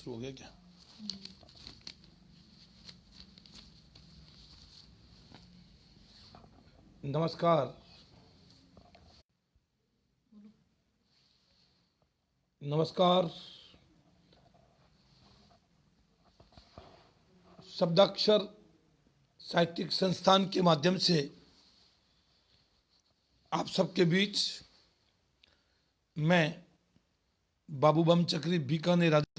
शुरू हो गया क्या? नमस्कार। नमस्कार। शब्दाक्षर साहित्यिक संस्थान के माध्यम से आप सबके बीच मैं बाबू बम चक्री बीकानेर राजस्थान।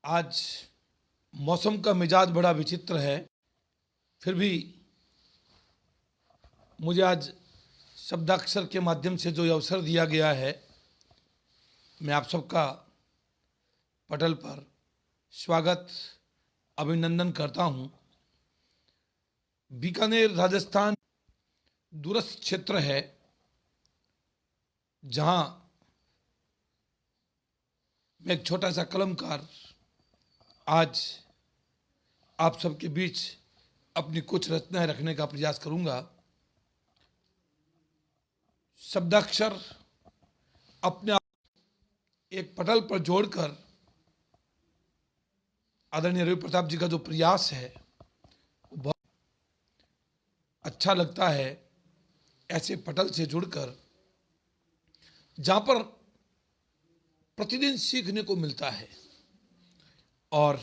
आज मौसम का मिजाज बड़ा विचित्र है, फिर भी मुझे आज शब्दाक्षर के माध्यम से जो अवसर दिया गया है, मैं आप सबका पटल पर स्वागत अभिनंदन करता हूं। बीकानेर राजस्थान दूरस्थ क्षेत्र है, जहां मैं एक छोटा सा कलमकार आज आप सबके बीच अपनी कुछ रचनाएं रखने का प्रयास करूंगा। शब्दाक्षर अपने आप एक पटल पर जोड़कर आदरणीय रवि प्रताप जी का जो प्रयास है वो बहुत अच्छा लगता है। ऐसे पटल से जुड़कर जहां पर प्रतिदिन सीखने को मिलता है, और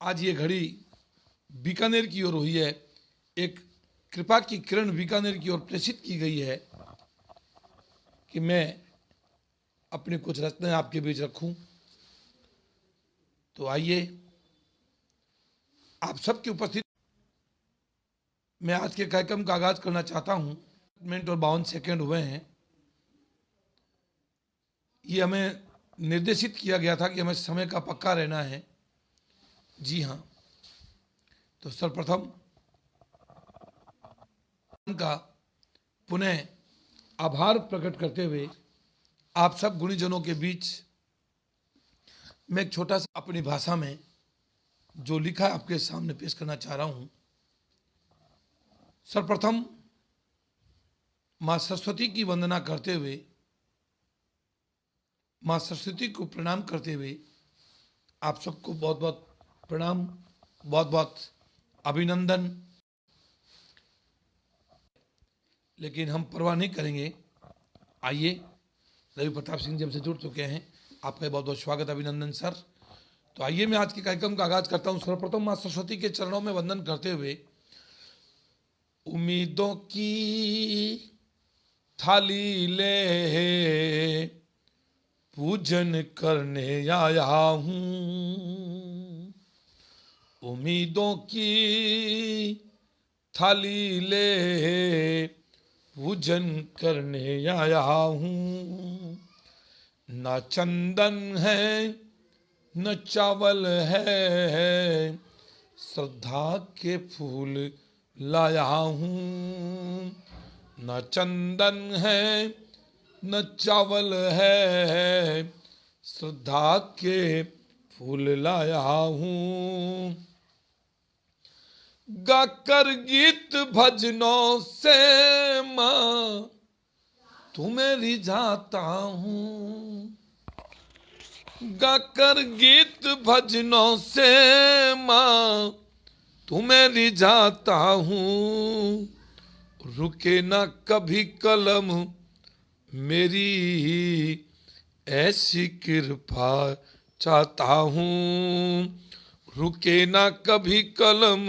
आज ये घड़ी बीकानेर की ओर हुई है, एक कृपा की किरण बीकानेर की ओर प्रेषित की गई है कि मैं अपनी कुछ रचनाएं आपके बीच रखूं। तो आइए आप सबकी उपस्थिति मैं आज के कार्यक्रम का आगाज करना चाहता हूं। मिनट और 52 सेकेंड हुए हैं। ये हमें निर्देशित किया गया था कि हमें समय का पक्का रहना है। जी हाँ, तो सर्वप्रथम का पुनः आभार प्रकट करते हुए आप सब गुणीजनों के बीच मैं एक छोटा सा अपनी भाषा में जो लिखा है आपके सामने पेश करना चाह रहा हूं। सर्वप्रथम मां सरस्वती की वंदना करते हुए, मां सरस्वती को प्रणाम करते हुए आप सबको बहुत बहुत प्रणाम, बहुत बहुत अभिनंदन। लेकिन हम परवाह नहीं करेंगे। आइए, रवि प्रताप सिंह जी हमसे जुड़ चुके हैं। आपका बहुत बहुत स्वागत अभिनंदन सर। तो आइए मैं आज के कार्यक्रम का आगाज करता हूं। सर्वप्रथम मां सरस्वती के चरणों में वंदन करते हुए उम्मीदों की थाली ले पूजन करने आया हूं, उम्मीदों की थाली ले पूजन करने आया हूं। न चंदन है न चावल है, श्रद्धा के फूल लाया हूं। न चंदन है न चावल है, श्रद्धा के फूल लाया हूं। गाकर गीत भजनों से मां तुम्हें रिझाता हूं, गाकर गीत भजनों से मां तुम्हें रिझाता हूं। रुके ना कभी कलम मेरी ऐसी कृपा चाहता हूं। रुके ना कभी कलम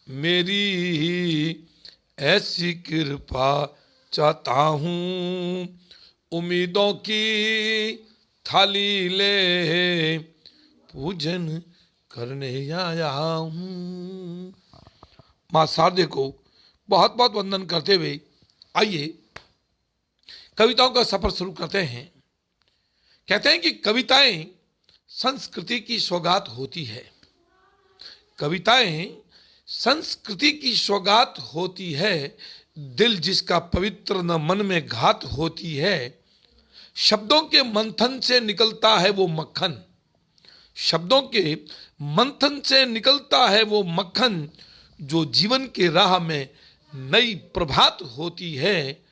मेरी ऐसी कृपा चाहता हूं। उम्मीदों की थाली ले पूजन करने आया हूं। मां शारदे को बहुत बहुत वंदन करते हुए आइए कविताओं का सफर शुरू करते हैं। कहते हैं कि कविताएं संस्कृति की सौगात होती है। कविताएं संस्कृति की सौगात होती है। दिल जिसका पवित्र न मन में घात होती है। शब्दों के मंथन से निकलता है वो मक्खन, शब्दों के मंथन से निकलता है वो मक्खन, जो जीवन के राह में नई प्रभात होती है।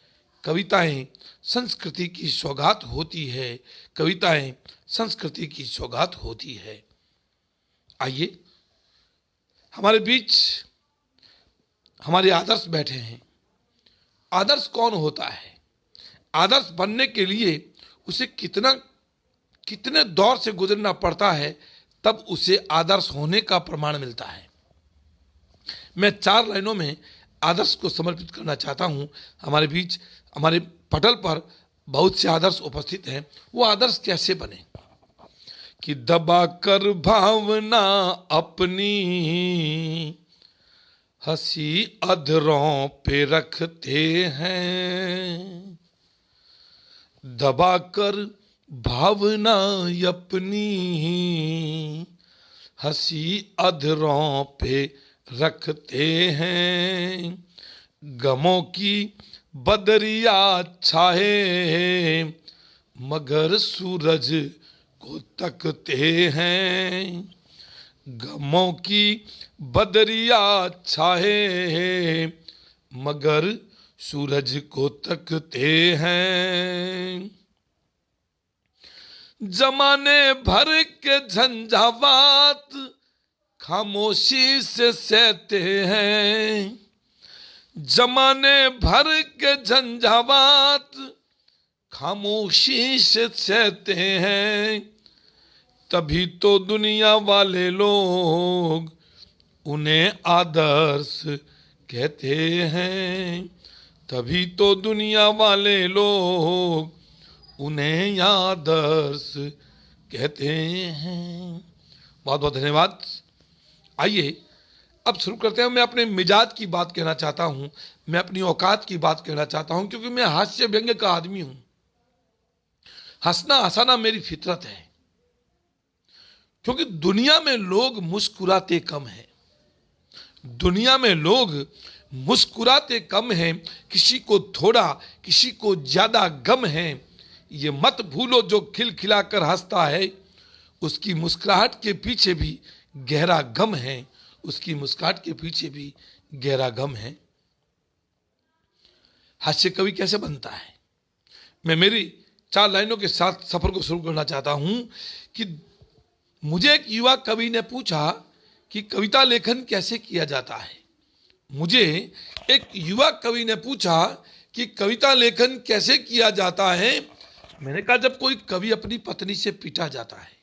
कविताएं संस्कृति की सौगात होती है, कविताएं संस्कृति की सौगात होती है। आइए, हमारे बीच हमारे आदर्श बैठे हैं। आदर्श कौन होता है? आदर्श बनने के लिए उसे कितने दौर से गुजरना पड़ता है, तब उसे आदर्श होने का प्रमाण मिलता है। मैं 4 लाइनों में आदर्श को समर्पित करना चाहता हूं। हमारे बीच हमारे पटल पर बहुत से आदर्श उपस्थित हैं। वो आदर्श कैसे बने कि दबा कर भावना अपनी हंसी अधरों पे रखते हैं, दबा कर भावना अपनी हंसी अधरों पे रखते हैं, गमों की बदरिया छाए मगर सूरज को तकते हैं, गमों की बदरिया छाए मगर सूरज को तकते हैं, जमाने भर के झंझावात खामोशी से सहते हैं, जमाने भर के झंझावात खामोशी से सहते हैं, तभी तो दुनिया वाले लोग उन्हें आदर्श कहते हैं, तभी तो दुनिया वाले लोग उन्हें आदर्श कहते हैं। बहुत बहुत धन्यवाद। आइए अब शुरू करते हैं। मैं अपने मिजाज की बात कहना चाहता हूं, मैं अपनी औकात की बात कहना चाहता हूं, क्योंकि मैं हास्य व्यंग्य का आदमी हूं। हंसना हंसाना मेरी फितरत है, क्योंकि दुनिया में लोग मुस्कुराते कम हैं, दुनिया में लोग मुस्कुराते कम हैं। किसी को थोड़ा, किसी को ज्यादा गम है। ये मत भूलो जो खिलखिलाकर हंसता है, उसकी मुस्कुराहट के पीछे भी गहरा गम है, उसकी मुस्कुराहट के पीछे भी गहरा गम है। हास्य कवि कैसे बनता है? मैं मेरी 4 लाइनों के साथ सफर को शुरू करना चाहता हूं कि मुझे एक युवा कवि ने पूछा कि कविता लेखन कैसे किया जाता है। मुझे एक युवा कवि ने पूछा कि कविता लेखन कैसे किया जाता है। मैंने कहा, जब कोई कवि अपनी पत्नी से पिटा जाता है,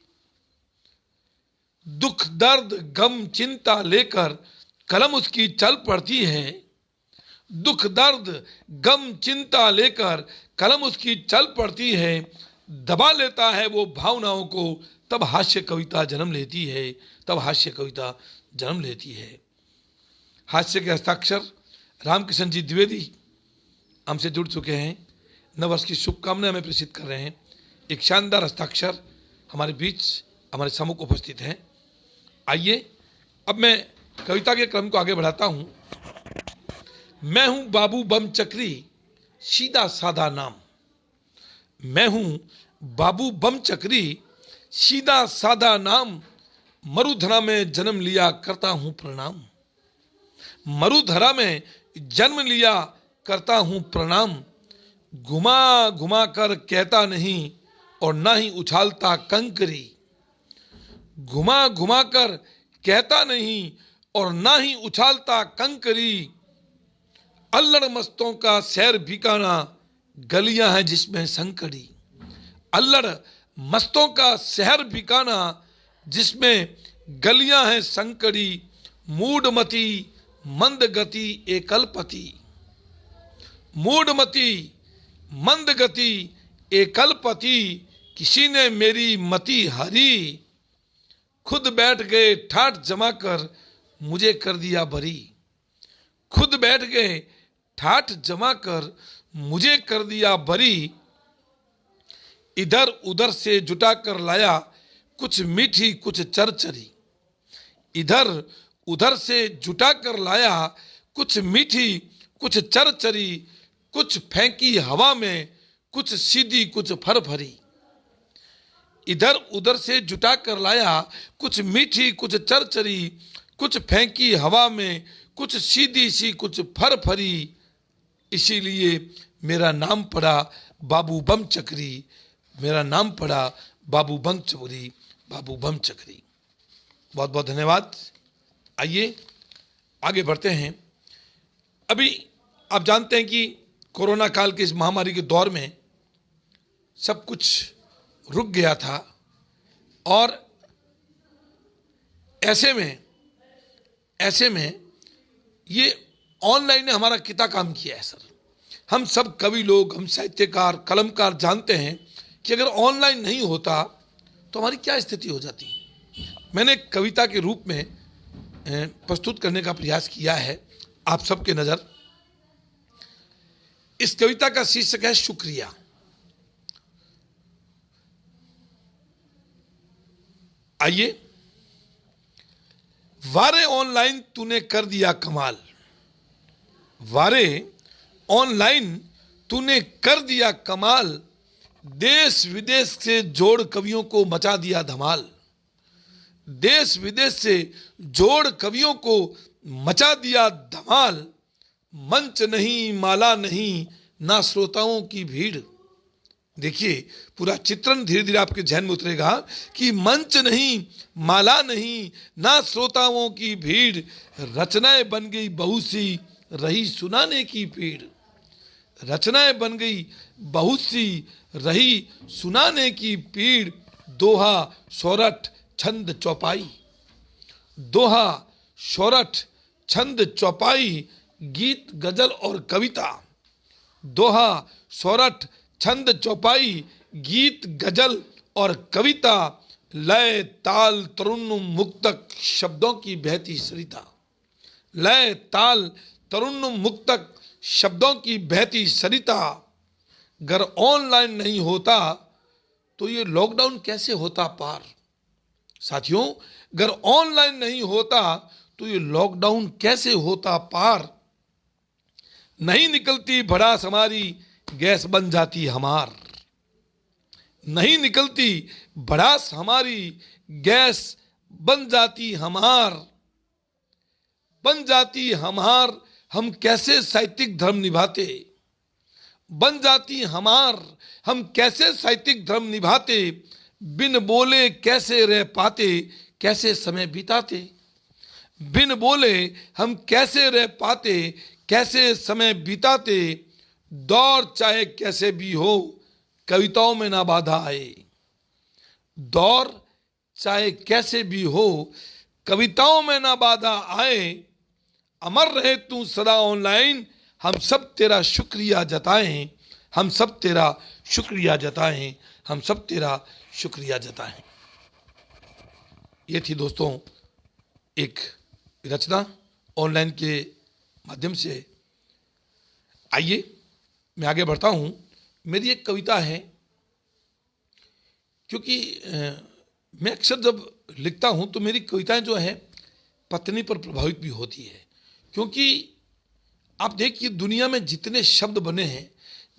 दुख दर्द गम चिंता लेकर कलम उसकी चल पड़ती है, दुख दर्द गम चिंता लेकर कलम उसकी चल पड़ती है, दबा लेता है वो भावनाओं को, तब हास्य कविता जन्म लेती है, तब हास्य कविता जन्म लेती है। हास्य के हस्ताक्षर रामकिशन जी द्विवेदी हमसे जुड़ चुके हैं, नववर्ष की शुभकामनाएं हमें प्रेषित कर रहे हैं। एक शानदार हस्ताक्षर हमारे बीच हमारे सम्मुख उपस्थित हैं। आइए अब मैं कविता के क्रम को आगे बढ़ाता हूं। मैं हूं बाबू बम चक्री, सीधा साधा नाम, मैं हूं बाबू बम चक्री, सीधा साधा नाम, मरुधरा में जन्म लिया करता हूं प्रणाम, मरुधरा में जन्म लिया करता हूं प्रणाम, घुमा घुमा कर कहता नहीं और ना ही उछालता कंकरी, घुमा घुमा कर कहता नहीं और ना ही उछालता कंकरी, अल्लड़ मस्तों का शहर ठिकाना गलियां हैं जिसमें संकड़ी, अल्लड़ मस्तों का शहर ठिकाना जिसमें गलियां हैं संकड़ी, मूडमती मंद गति एकलपति, मूडमती मंद गति एकलपति, किसी ने मेरी मति हरी, खुद बैठ गए ठाठ जमा कर मुझे कर दिया बरी, खुद बैठ गए ठाठ जमा कर मुझे कर दिया बरी, इधर उधर से जुटा कर लाया कुछ मीठी कुछ चरचरी, इधर उधर से जुटा कर लाया कुछ मीठी कुछ चरचरी, कुछ फेंकी हवा में कुछ सीधी कुछ फरफरी, इधर उधर से जुटा कर लाया कुछ मीठी कुछ चरचरी, कुछ फेंकी हवा में कुछ सीधी सी कुछ फरफरी, इसीलिए मेरा नाम पड़ा बाबू बम चक्री, मेरा नाम पड़ा बाबू बम चक्री, बाबू बम चक्री। बहुत बहुत धन्यवाद। आइए आगे बढ़ते हैं। अभी आप जानते हैं कि कोरोना काल के इस महामारी के दौर में सब कुछ रुक गया था और ऐसे में ये ऑनलाइन ने हमारा कितना काम किया है सर। हम सब कवि लोग, हम साहित्यकार, कलमकार जानते हैं कि अगर ऑनलाइन नहीं होता तो हमारी क्या स्थिति हो जाती। मैंने एक कविता के रूप में प्रस्तुत करने का प्रयास किया है आप सबके नजर। इस कविता का शीर्षक है शुक्रिया। आइए। वारे ऑनलाइन तूने कर दिया कमाल, वारे ऑनलाइन तूने कर दिया कमाल, देश विदेश से जोड़ कवियों को मचा दिया धमाल, देश विदेश से जोड़ कवियों को मचा दिया धमाल, मंच नहीं माला नहीं ना श्रोताओं की भीड़। देखिए पूरा चित्रण धीरे धीरे आपके ध्यान में उतरेगा कि मंच नहीं माला नहीं ना श्रोताओं की भीड़, रचनाएं बन गई बहुत सी रही सुनाने की पीड़, रचनाएं बन गई बहुत सी रही सुनाने की पीड़, दोहा सोरठ छंद चौपाई, दोहा सोरठ छंद चौपाई, गीत गजल और कविता, दोहा सोरठ छंद चौपाई, गीत गजल और कविता, लय ताल तरुन्नुम मुक्तक शब्दों की बहती सरिता, लय ताल तरुन्नुम मुक्तक शब्दों की बहती सरिता। अगर ऑनलाइन नहीं होता तो ये लॉकडाउन कैसे होता पार। साथियों अगर ऑनलाइन नहीं होता तो ये लॉकडाउन कैसे होता पार। नहीं निकलती भड़ास हमारी गैस बन जाती हमार, नहीं निकलती भड़ास हमारी गैस बन जाती हमार, बन जाती हमार हम कैसे साहित्यिक धर्म निभाते, बन जाती हमार हम कैसे साहित्यिक धर्म निभाते, बिन बोले कैसे रह पाते कैसे समय बिताते, बिन बोले हम कैसे रह पाते कैसे समय बिताते, दौर चाहे कैसे भी हो कविताओं में ना बाधा आए, दौर चाहे कैसे भी हो कविताओं में ना बाधा आए, अमर रहे तू सदा ऑनलाइन हम सब तेरा शुक्रिया जताएं, हम सब तेरा शुक्रिया जताएं, हम सब तेरा शुक्रिया जताएं। ये थी दोस्तों एक रचना ऑनलाइन के माध्यम से। आइए मैं आगे बढ़ता हूं। मेरी एक कविता है, क्योंकि मैं अक्सर जब लिखता हूं तो मेरी कविताएं जो है पत्नी पर प्रभावित भी होती है, क्योंकि आप देखिए दुनिया में जितने शब्द बने हैं,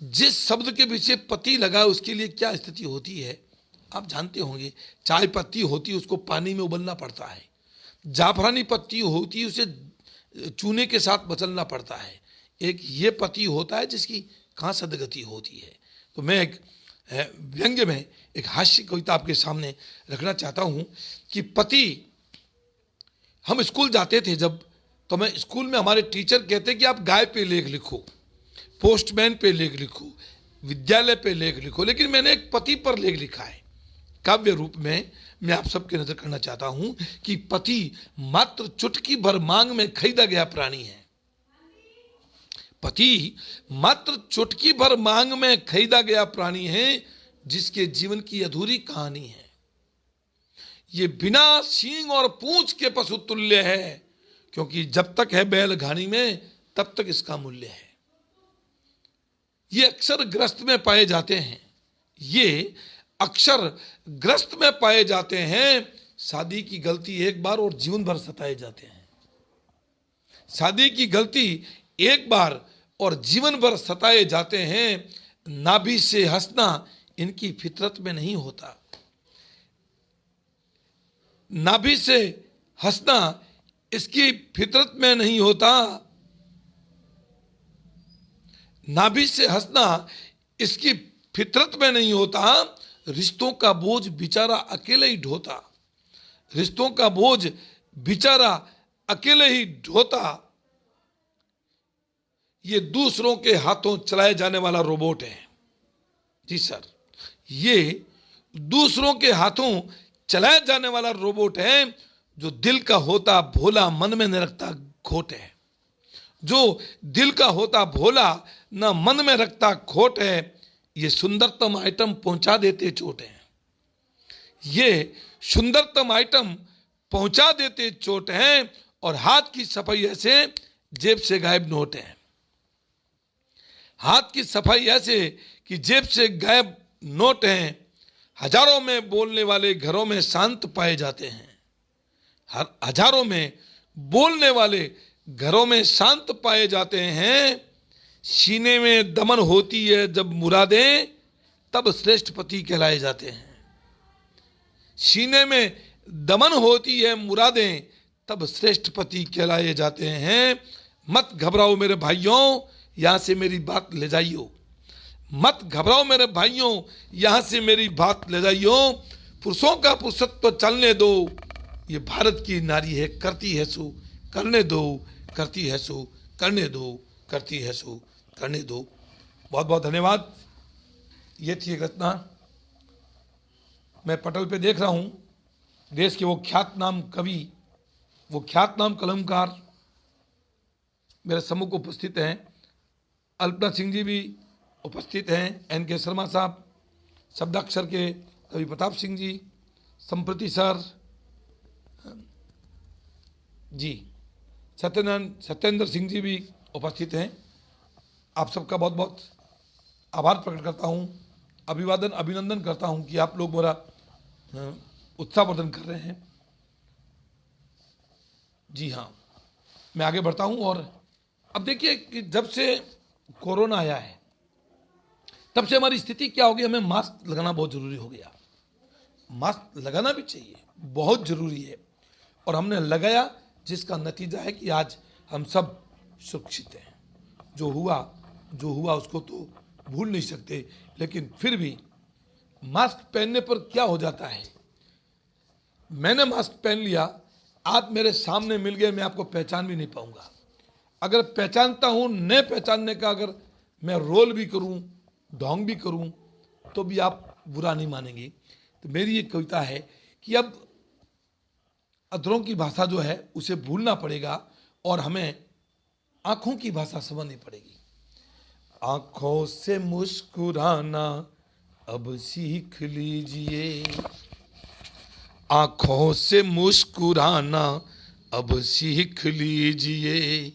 जिस शब्द के पीछे पति लगा उसके लिए क्या स्थिति होती है आप जानते होंगे। चाय पत्ती होती है उसको पानी में उबलना पड़ता है, जाफरानी पत्ती होती है उसे चूने के साथ मचलना पड़ता है, एक ये पति होता है जिसकी कहाँ सदगति होती है। तो मैं एक व्यंग्य में एक हास्य कविता आपके सामने रखना चाहता हूँ कि पति, हम स्कूल जाते थे जब, तो मैं स्कूल में हमारे टीचर कहते कि आप गाय पे लेख लिखो, पोस्टमैन पे लेख लिखो, विद्यालय पे लेख लिखो, लेकिन मैंने एक पति पर लेख लिखा है काव्य रूप में। मैं आप सबके नजर करना चाहता हूं कि पति मात्र चुटकी भर मांग में खरीदा गया प्राणी है, पति मात्र चुटकी भर मांग में खरीदा गया प्राणी है, जिसके जीवन की अधूरी कहानी है। ये बिना सींग और पूंछ के पशु तुल्य है, क्योंकि जब तक है बैल घानी में तब तक इसका मूल्य है। ये अक्सर ग्रस्त में पाए जाते हैं, ये अक्सर ग्रस्त में पाए जाते हैं। शादी की गलती एक बार और जीवन भर सताए जाते हैं, शादी की गलती एक बार और जीवन भर सताए जाते हैं। नाभि से हंसना इनकी फितरत में नहीं होता, नाभि से हंसना इसकी फितरत में नहीं होता। नाभि से हंसना इसकी फितरत में नहीं होता। रिश्तों का बोझ बेचारा अकेले ही ढोता, रिश्तों का बोझ बेचारा अकेले ही ढोता। ये दूसरों के हाथों चलाए जाने वाला रोबोट है। जी सर, ये दूसरों के हाथों चलाया जाने वाला रोबोट है, जो दिल का होता भोला मन में न रखता खोट है। जो दिल का होता भोला न मन में रखता खोट है, ये सुंदरतम आइटम पहुंचा देते चोट है। ये सुंदरतम आइटम पहुंचा देते चोट है, और हाथ की सफाई ऐसे जेब से गायब नोट है। हाथ की सफाई ऐसे कि जेब से गायब नोट हैं। हजारों में बोलने वाले घरों में शांत पाए जाते हैं। हजारों में बोलने वाले घरों में शांत पाए जाते हैं। सीने में दमन होती है जब मुरादें, तब श्रेष्ठ पति कहलाए जाते हैं। सीने में दमन होती है मुरादें, तब श्रेष्ठ पति कहलाए जाते हैं। मत घबराओ मेरे भाइयों, यहां से मेरी बात ले जाइयो। मत घबराओ मेरे भाइयों, यहां से मेरी बात ले जाइयो। पुरुषों का पुरुषत्व तो चलने दो, ये भारत की नारी है, करती है सो करने दो, करती है सो करने दो, करती है सो करने दो। बहुत बहुत धन्यवाद। ये थी एक रचना। मैं पटल पे देख रहा हूं देश के वो ख्यातनाम कवि, वो ख्यातनाम कलमकार मेरे सम्मुख उपस्थित हैं। अल्पना सिंह जी भी उपस्थित हैं, एन.के. शर्मा साहब, शब्दाक्षर के कवि प्रताप सिंह जी, संप्रति सर जी, सत्येंद्र सिंह जी भी उपस्थित हैं। आप सबका बहुत बहुत आभार प्रकट करता हूं, अभिवादन अभिनंदन करता हूं कि आप लोग मेरा उत्साहवर्धन कर रहे हैं। जी हाँ, मैं आगे बढ़ता हूं। और अब देखिए कि जब से कोरोना आया है, तब से हमारी स्थिति क्या हो गई, हमें मास्क लगाना बहुत जरूरी हो गया। मास्क लगाना भी चाहिए, बहुत जरूरी है, और हमने लगाया, जिसका नतीजा है कि आज हम सब सुरक्षित हैं। जो हुआ उसको तो भूल नहीं सकते, लेकिन फिर भी मास्क पहनने पर क्या हो जाता है। मैंने मास्क पहन लिया, आप मेरे सामने मिल गए, मैं आपको पहचान भी नहीं पाऊंगा। अगर पहचानता हूं, न पहचानने का अगर मैं रोल भी करूं, ढोंग भी करूं, तो भी आप बुरा नहीं मानेंगे। तो मेरी एक कविता है कि अब अधरों की भाषा जो है उसे भूलना पड़ेगा, और हमें आंखों की भाषा समझनी पड़ेगी। आंखों से मुस्कुराना अब सीख लीजिए, आंखों से मुस्कुराना अब सीख लीजिए।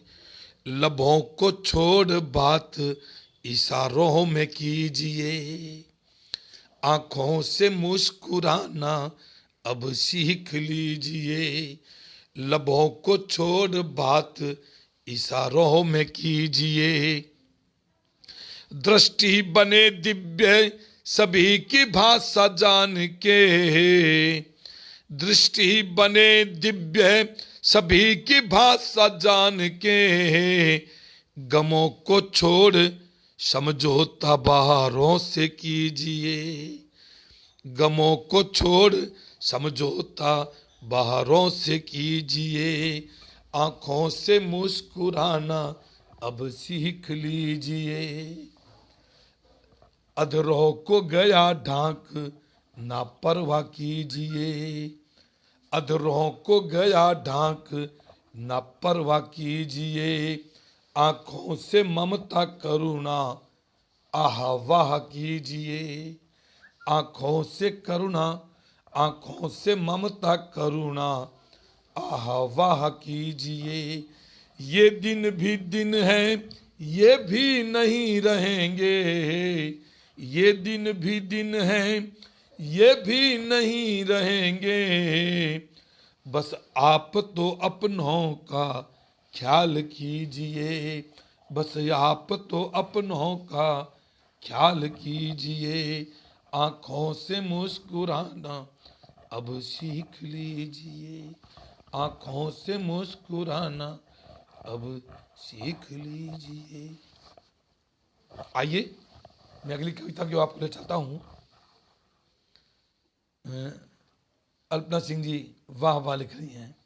लबों को छोड़ बात इशारों में कीजिए। आंखों से मुस्कुराना अब सीख लीजिए। लबों को छोड़ बात इशारों में कीजिए। दृष्टि बने दिव्य सभी की भाषा जान के। दृष्टि बने दिव्य सभी की भाषा जान के। गमों को छोड़ समझौता बाहरों से कीजिए। गमों को छोड़ समझौता बाहरों से कीजिए। आंखों से मुस्कुराना अब सीख लीजिए। अधरों को गया ढांक ना परवाह कीजिए। अधरों को गया ढांक ना परवाह कीजिए। आंखों से ममता करुणा आह वाह कीजिए। आंखों से करुणा, आंखों से ममता करुणा आह वाह कीजिए। ये दिन भी दिन है, ये भी नहीं रहेंगे। ये दिन भी दिन है, ये भी नहीं रहेंगे। बस आप तो अपनों का ख्याल कीजिए। बस आप तो अपनों का ख्याल कीजिए। आंखों से मुस्कुराना अब सीख लीजिए। आंखों से मुस्कुराना अब सीख लीजिए। आइए मैं अगली कविता की ओर आपको ले चलता हूं। अल्पना सिंह जी वाह वाह लिख रही हैं।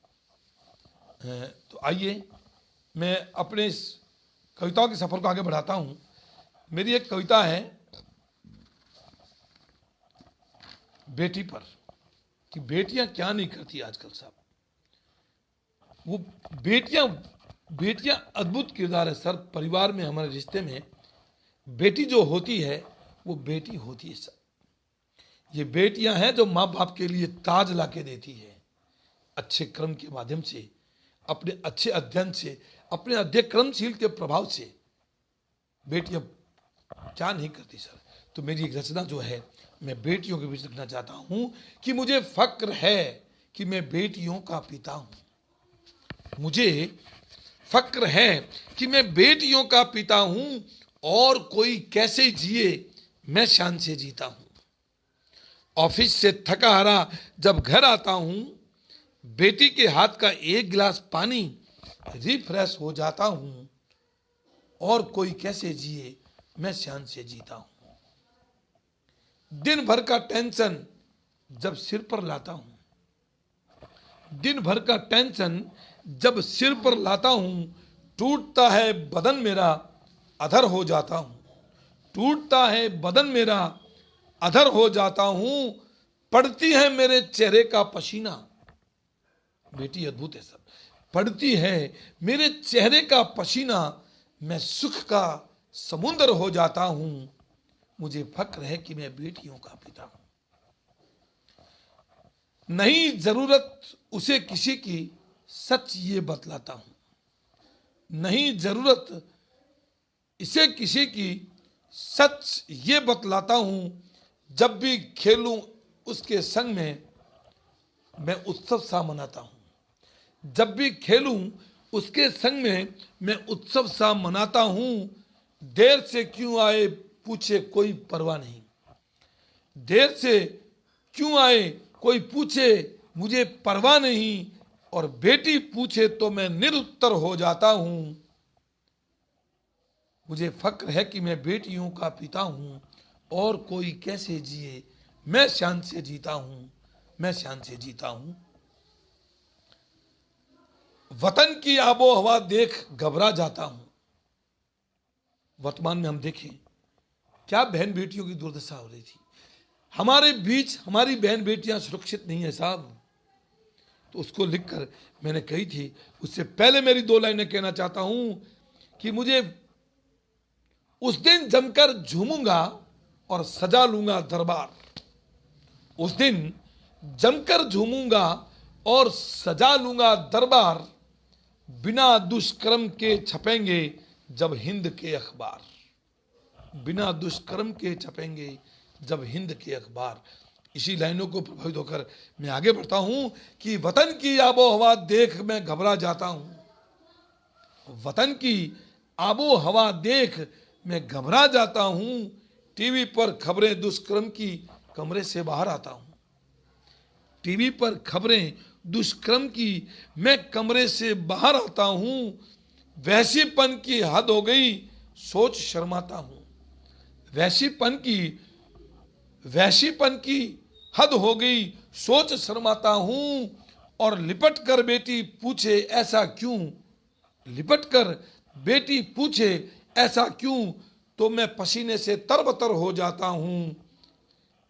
तो आइए मैं अपने इस कविताओं के सफर को आगे बढ़ाता हूं। मेरी एक कविता है बेटी पर, कि बेटियां क्या नहीं करती आजकल साहब। वो बेटियां अद्भुत किरदार है सर। परिवार में, हमारे रिश्ते में बेटी जो होती है वो बेटी होती है सर। ये बेटियां हैं जो माँ बाप के लिए ताज ला के देती है। अच्छे क्रम के माध्यम से, अपने अच्छे अध्ययन से, अपने अध्यक्रमशील के प्रभाव से बेटियां क्या नहीं करती सर। तो मेरी एक रचना जो है मैं बेटियों के बीच लिखना चाहता हूं कि मुझे फक्र है कि मैं बेटियों का पिता हूं। मुझे फक्र है कि मैं बेटियों का पिता हूं, और कोई कैसे जिए मैं शान से जीता हूं। ऑफिस से थका हारा जब घर आता हूं, बेटी के हाथ का एक गिलास पानी रिफ्रेश हो जाता हूं, और कोई कैसे जिए मैं शान से जीता हूं। दिन भर का टेंशन जब सिर पर लाता हूं, दिन भर का टेंशन जब सिर पर लाता हूं, टूटता है बदन मेरा अधर हो जाता हूं। टूटता है बदन मेरा अधर हो जाता हूं, पड़ती है मेरे चेहरे का पसीना। बेटी अद्भुत है सर। पड़ती है मेरे चेहरे का पसीना, मैं सुख का समुद्र हो जाता हूं। मुझे फक्र है कि मैं बेटियों का पिता हूं। नहीं जरूरत उसे किसी की, सच ये बतलाता हूं। नहीं जरूरत इसे किसी की, सच ये बतलाता हूं। जब भी खेलूं उसके संग में मैं उत्सव सा मनाता हूं। जब भी खेलूं उसके संग में मैं उत्सव सा मनाता हूं। देर से क्यों आए पूछे कोई परवाह नहीं। देर से क्यों आए कोई पूछे मुझे परवाह नहीं, और बेटी पूछे तो मैं निरुत्तर हो जाता हूं। मुझे फक्र है कि मैं बेटियों का पिता हूं, और कोई कैसे जिए मैं शान से जीता हूं। मैं शान से जीता हूं। वतन की आबो हवा देख घबरा जाता हूं। वर्तमान में हम देखें क्या बहन बेटियों की दुर्दशा हो रही थी। हमारे बीच हमारी बहन बेटियां सुरक्षित नहीं है साहब। तो उसको लिखकर मैंने कही थी। उससे पहले मेरी 2 लाइनें कहना चाहता हूं कि मुझे उस दिन जमकर झूमूंगा और सजा लूंगा दरबार। उस दिन जमकर झूमूंगा और सजा लूंगा दरबार। बिना दुष्कर्म के छपेंगे जब हिंद के अखबार। बिना दुष्कर्म के छपेंगे जब हिंद के अखबार। इसी लाइनों को प्रभावित होकर मैं आगे बढ़ता हूं कि वतन की आबो हवा देख मैं घबरा जाता हूं। वतन की आबो हवा देख मैं घबरा जाता हूं। टीवी पर खबरें दुष्कर्म की, कमरे से बाहर आता हूं। टीवी पर खबरें दुष्कर्म की, मैं कमरे से बाहर आता हूं। वैसीपन की हद हो गई सोच शर्माता हूं। वैसीपन की हद हो गई सोच शर्माता हूं। और लिपट कर बेटी पूछे ऐसा क्यों, लिपट कर बेटी पूछे ऐसा क्यों, तो मैं पसीने से तरबतर हो जाता हूं।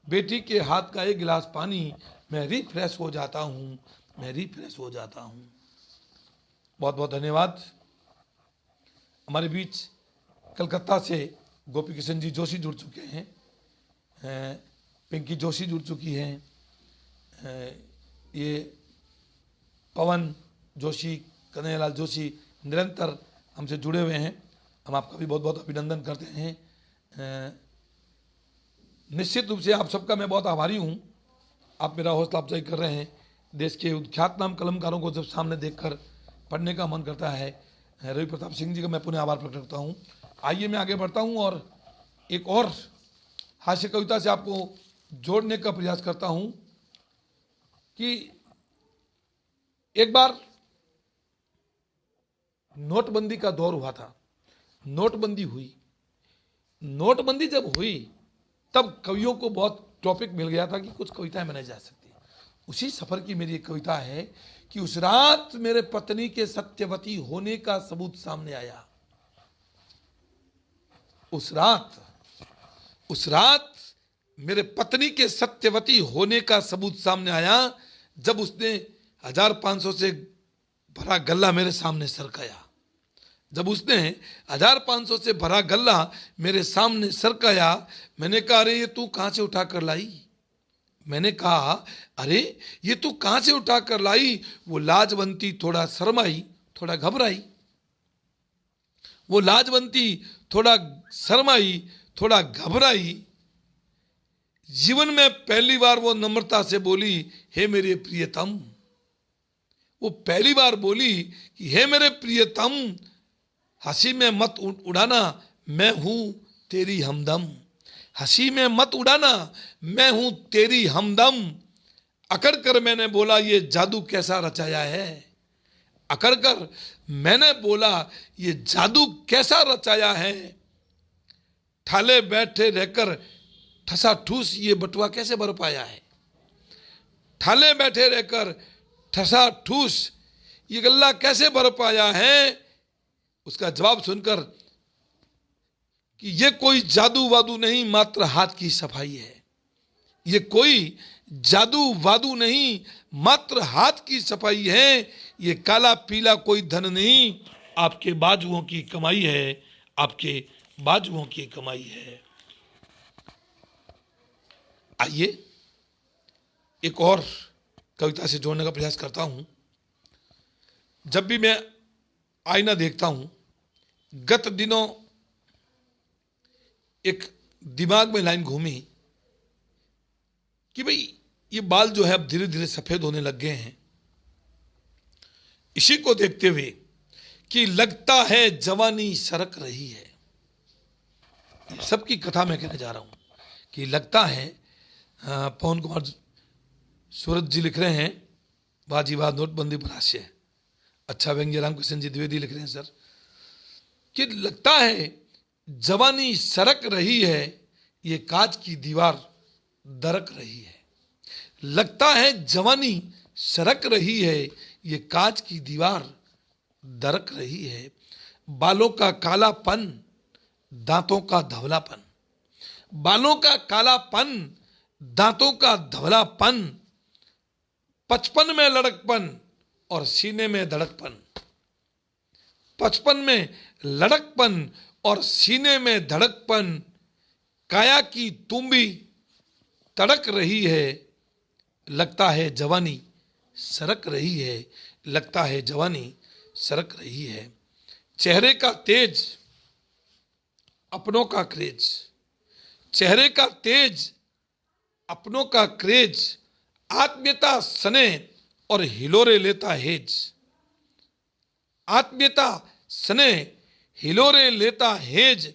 बेटी के हाथ का एक गिलास पानी मैं रिफ्रेश हो जाता हूं। मैं रिफ्रेश हो जाता हूं। बहुत बहुत धन्यवाद। हमारे बीच कलकत्ता से गोपी किशन जी जोशी जुड़ चुके हैं, पिंकी जोशी जुड़ चुकी हैं, ये पवन जोशी, कन्हैयालाल जोशी निरंतर हमसे जुड़े हुए हैं। हम आपका भी बहुत बहुत अभिनंदन करते हैं। निश्चित रूप से आप सबका मैं बहुत आभारी हूँ। आप मेरा हौसला अफजाई कर रहे हैं। देश के ख्यातनाम कलमकारों को जब सामने देखकर पढ़ने का मन करता है। रवि प्रताप सिंह जी का मैं पुनः आभार प्रकट करता हूँ। आइए मैं आगे बढ़ता हूँ और एक और हास्य कविता से आपको जोड़ने का प्रयास करता हूँ कि एक बार नोटबंदी का दौर हुआ था। नोटबंदी हुई, नोटबंदी जब हुई तब कवियों को बहुत टॉपिक मिल गया था कि कुछ कविताएं बनाई जा सकती हैं। उसी सफर की मेरी एक कविता है कि उस रात मेरे पत्नी के सत्यवती होने का सबूत सामने आया। उस रात मेरे पत्नी के सत्यवती होने का सबूत सामने आया जब उसने 1500 से भरा गल्ला मेरे सामने सरकाया। जब उसने 1500 से भरा गल्ला मेरे सामने सरकाया, मैंने कहा अरे ये तू कहां से उठा कर लाई? मैंने कहा अरे ये तू कहां से उठा कर लाई? वो लाजवंती थोड़ा शर्माई, थोड़ा घबराई। वो लाजवंती थोड़ा शर्माई, थोड़ा घबराई। जीवन में पहली बार वो नम्रता से बोली, हे मेरे प्रियतम। वो पहली बार बोली कि हे मेरे प्रियतम, हंसी में मत उड़ाना, मैं हूं तेरी हमदम। हंसी में मत उड़ाना, मैं हूं तेरी हमदम। अकड़ कर मैंने बोला ये जादू कैसा रचाया है। अकड़ कर मैंने बोला ये जादू कैसा रचाया है। ठाले बैठे रहकर ठसा ठूस ये बटुआ कैसे भर पाया है। ठाले बैठे रहकर ठसा ठूस ये गल्ला कैसे भर पाया है। उसका जवाब सुनकर कि ये कोई जादू वादू नहीं, मात्र हाथ की सफाई है। ये कोई जादू वादू नहीं, मात्र हाथ की सफाई है। ये काला पीला कोई धन नहीं, आपके बाजुओं की कमाई है, आपके बाजुओं की कमाई है। आइए एक और कविता से जोड़ने का प्रयास करता हूं। जब भी मैं आईना देखता हूं, गत दिनों एक दिमाग में लाइन घूमी कि भाई ये बाल जो है अब धीरे धीरे सफेद होने लग गए हैं। इसी को देखते हुए कि लगता है जवानी सरक रही है। सबकी कथा मैं कहने जा रहा हूं कि लगता है, पवन कुमार सूरज जी लिख रहे हैं, वाजीवाद नोटबंदी पर हास्य। अच्छा व्यंग्य रामकृष्ण जी द्विवेदी लिख रहे हैं सर कि लगता है जवानी सरक रही है, ये कांच की दीवार दरक रही है। लगता है जवानी सरक रही है, ये कांच की दीवार दरक रही है। बालों का कालापन, दांतों का धवलापन। बालों का कालापन, दांतों का धवलापन। 55 में लड़कपन और सीने में धड़कपन। 55 में लड़कपन और सीने में धड़कपन। काया की तुम्बी तड़क रही है, लगता है जवानी सरक रही है। लगता है जवानी सरक रही है। चेहरे का तेज, अपनों का क्रेज। चेहरे का तेज, अपनों का क्रेज। आत्मीयता सने और हिलोरे लेता हेज। आत्मीयता सने हिलोरे लेता हेज।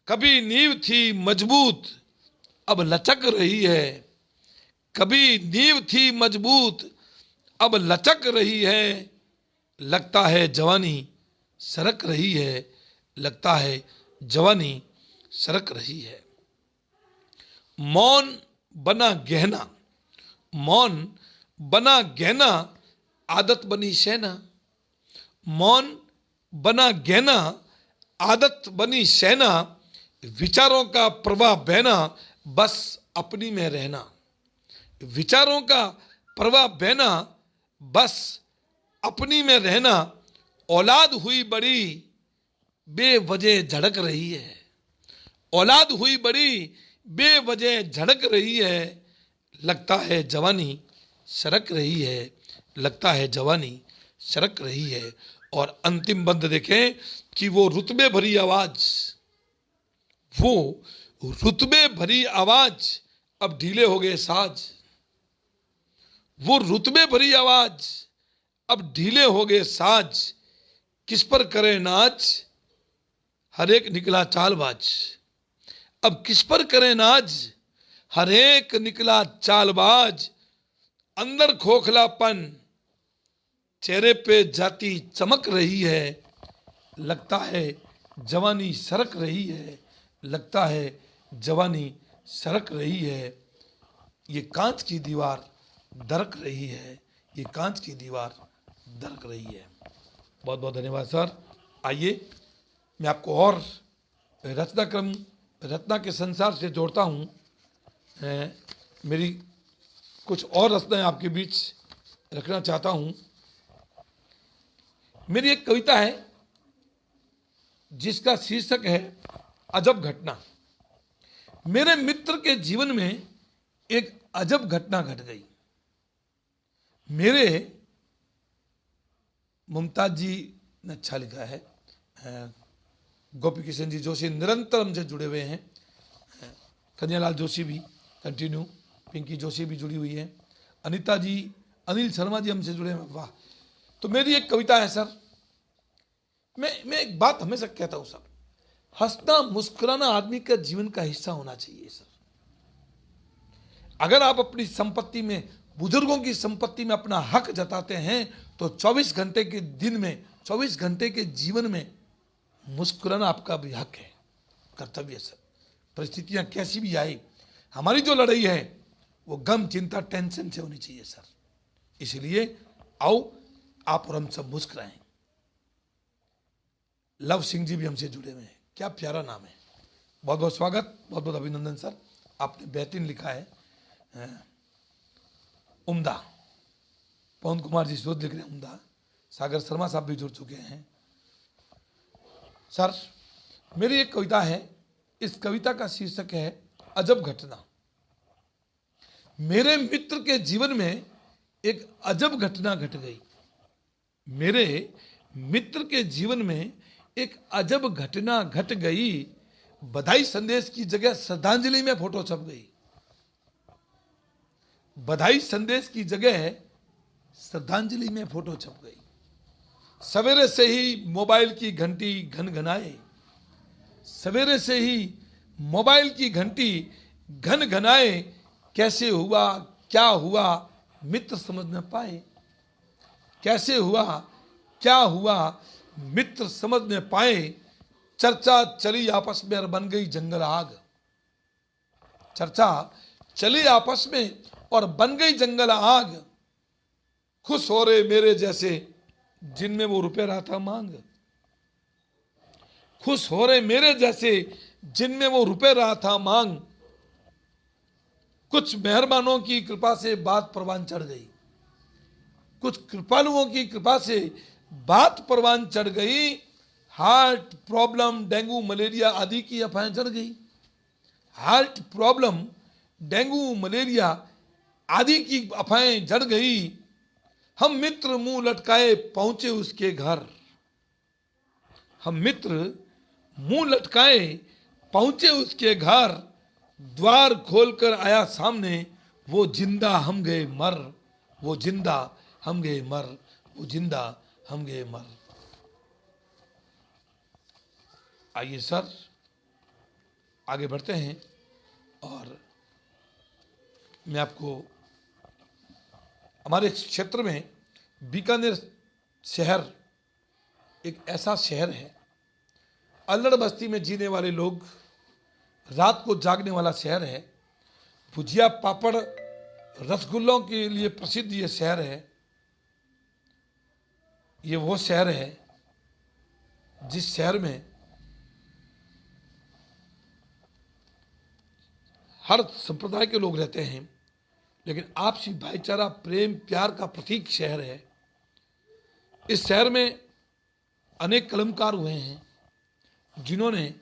कभी नींव थी मजबूत, अब लचक रही है। कभी नींव थी मजबूत, अब लचक रही है। लगता है जवानी सरक रही है। लगता है जवानी सरक रही है। मौन बना गहना, मौन बना गहना, आदत बनी सेना। मौन बना गहना, आदत बनी सेना। विचारों का प्रवाह बहना, बस अपनी में रहना। विचारों का प्रवाह बहना, बस अपनी में रहना। औलाद हुई बड़ी, बेवजह झड़क रही है। औलाद हुई बड़ी, बेवजह झड़क रही है। लगता है जवानी सरक रही है। लगता है जवानी सरक रही है। और अंतिम बंद देखें कि वो रुतबे भरी आवाज, वो रुतबे भरी आवाज, अब ढीले हो गए साज। वो रुतबे भरी आवाज, अब ढीले हो गए साज। किस पर करे नाच, हर एक निकला चालबाज। अब किस पर करे नाज, हर एक निकला चालबाज। अंदर खोखलापन, चेहरे पे जाती चमक रही है। लगता है जवानी सरक रही है। लगता है जवानी सरक रही है, ये कांच की दीवार दरक रही है, ये कांच की दीवार दरक रही है। बहुत बहुत धन्यवाद सर। आइए मैं आपको और रचना के संसार से जोड़ता हूँ। मेरी कुछ और रचनाएं आपके बीच रखना चाहता हूँ। मेरी एक कविता है जिसका शीर्षक है अजब घटना। मेरे मित्र के जीवन में एक अजब घटना घट गई। मेरे मुमताज जी ने अच्छा लिखा है, गोपी किशन जी जोशी निरंतर हमसे जुड़े हुए हैं, कन्यालाल जोशी भी कंटिन्यू, पिंकी जोशी भी जुड़ी हुई है, अनीता जी, अनिल शर्मा जी हमसे जुड़े हैं। वाह। तो मेरी एक कविता है सर। मैं एक बात हमेशा कहता हूं सर, हंसना मुस्कुराना आदमी का जीवन का हिस्सा होना चाहिए सर। अगर आप अपनी संपत्ति में, बुजुर्गों की संपत्ति में अपना हक जताते हैं तो 24 घंटे के दिन में, 24 घंटे के जीवन में मुस्कुराना आपका भी हक है, कर्तव्य सर। परिस्थितियां कैसी भी आई, हमारी जो लड़ाई है वो गम, चिंता, टेंशन से होनी चाहिए सर। इसलिए आओ आप और हम सब मुस्कुराएं। लव सिंह जी भी हमसे जुड़े हुए हैं, क्या प्यारा नाम है। बहुत बहुत स्वागत, बहुत बहुत अभिनंदन सर, आपने बेहतरीन लिखा है। उम्दा, पवन कुमार जी शोध लिख रहे हैं उम्दा। सागर शर्मा साहब भी जुड़ चुके हैं सर। मेरी एक कविता है, इस कविता का शीर्षक है अजब घटना। मेरे मित्र के जीवन में एक अजब घटना घट गई। मेरे मित्र के जीवन में एक अजब घटना घट गई। बधाई संदेश की जगह श्रद्धांजलि में फोटो छप गई। बधाई संदेश की जगह श्रद्धांजलि में फोटो छप गई। सवेरे से ही मोबाइल की घंटी घनघनाए, सवेरे से ही मोबाइल की घंटी घनघनाए। कैसे हुआ, क्या हुआ, मित्र समझ न पाए। कैसे हुआ, क्या हुआ, मित्र समझ न पाए। चर्चा चली आपस में और बन गई जंगल आग। चर्चा चली आपस में और बन गई जंगल आग। खुश हो रहे मेरे जैसे जिनमें वो रुपए रहा था मांग। खुश हो रहे मेरे जैसे जिनमें वो रुपए रहा था मांग। कुछ मेहरबानों की कृपा से बात परवान चढ़ गई। कुछ कृपालुओं की कृपा से बात परवान चढ़ गई। हार्ट प्रॉब्लम, डेंगू, मलेरिया आदि की अफवाहें चढ़ गई। हार्ट प्रॉब्लम, डेंगू, मलेरिया आदि की अफवाहें जड़ गई। हम मित्र मुंह लटकाए पहुंचे उसके घर। हम मित्र मुंह लटकाए पहुंचे उसके घर। द्वार खोलकर आया सामने, वो जिंदा हम गए मर। वो जिंदा हम गए मर। वो जिंदा हम गए मर। आइए सर आगे बढ़ते हैं और मैं आपको हमारे क्षेत्र में बीकानेर शहर एक ऐसा शहर है, अल्लड़ बस्ती में जीने वाले लोग, रात को जागने वाला शहर है। भुजिया, पापड़, रसगुल्लों के लिए प्रसिद्ध ये शहर है। ये वो शहर है जिस शहर में हर संप्रदाय के लोग रहते हैं, लेकिन आपसी भाईचारा, प्रेम, प्यार का प्रतीक शहर है। इस शहर में अनेक कलमकार हुए हैं जिन्होंने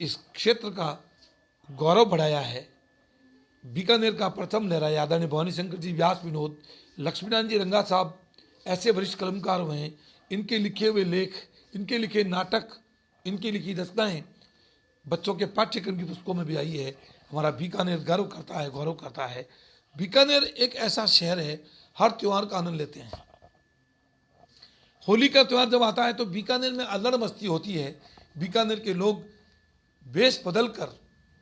इस क्षेत्र का गौरव बढ़ाया है। बीकानेर का प्रथम लहराया आदरणीय भवानी शंकर जी व्यास विनोद, लक्ष्मीनारायण जी रंगा साहब ऐसे वरिष्ठ कलमकार हुए हैं। इनके लिखे हुए लेख, इनके लिखे नाटक, इनकी लिखी रचनाएं बच्चों के पाठ्यक्रम की पुस्तकों में भी आई है। हमारा बीकानेर गर्व करता है, गौरव करता है। बीकानेर एक ऐसा शहर है, हर त्योहार का आनंद लेते हैं। होली का त्योहार जब आता है तो बीकानेर में अल्लड़ मस्ती होती है। बीकानेर के लोग वेश बदल कर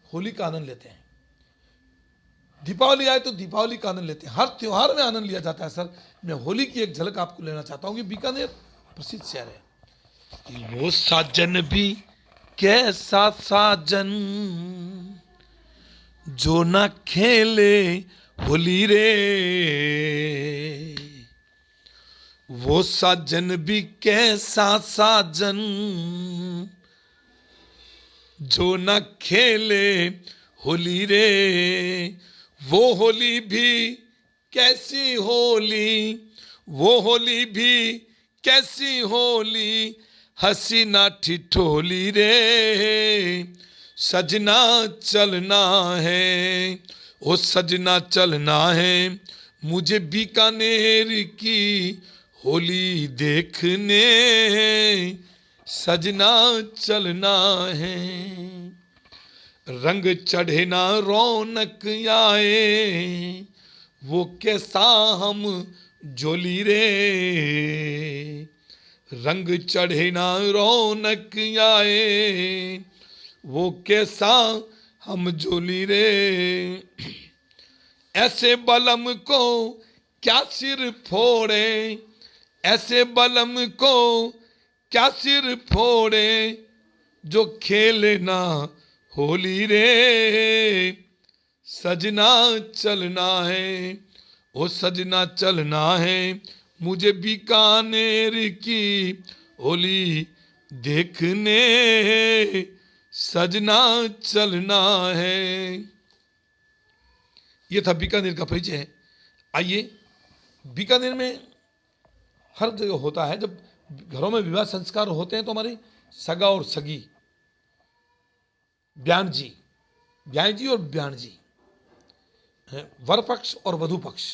होली का आनंद लेते हैं। दीपावली आए तो दीपावली का आनंद लेते हैं। हर त्योहार में आनंद लिया जाता है सर। मैं होली की एक झलक आपको लेना चाहता हूं कि बीकानेर प्रसिद्ध शहर है। वो साजन भी कैसा साजन जो न खेले होली रे, वो साजन भी कैसा साजन जो न खेले होली रे, वो होली भी कैसी होली, वो होली भी कैसी होली, हसीना ठिठोली रे, सजना चलना है, ओ सजना चलना है, मुझे बीकानेर की होली देखने, सजना चलना है। रंग चढ़े ना रौनक आए, वो कैसा हम जोली रे, रंग चढ़े ना रौनक आए, वो कैसा हम जोली रे, ऐसे बलम को क्या सिर फोड़े, ऐसे बलम को क्या सिर फोड़े, जो खेले ना होली रे, सजना चलना है, ओ सजना चलना है, मुझे बीकानेर की होली देखने, सजना चलना है। ये था बीकानेर का परिचय। आइए, बीकानेर में हर जगह होता है, जब घरों में विवाह संस्कार होते हैं तो हमारे सगा और सगी, ब्यान जी और ब्यान जी, वर पक्ष और वधु पक्ष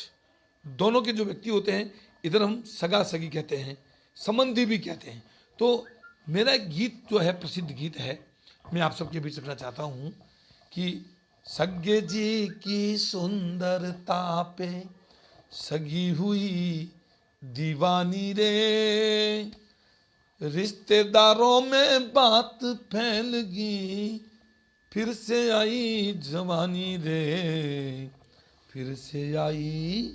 दोनों के जो व्यक्ति होते हैं, इधर हम सगा सगी कहते हैं, संबंधी भी कहते हैं। तो मेरा एक गीत जो है, प्रसिद्ध गीत है, मैं आप सबके बीच रखना चाहता हूँ कि सगे जी की सुंदरता पे सगी हुई दीवानी रे, रिश्तेदारों में बात फैल गई, फिर से आई जवानी रे, फिर से आई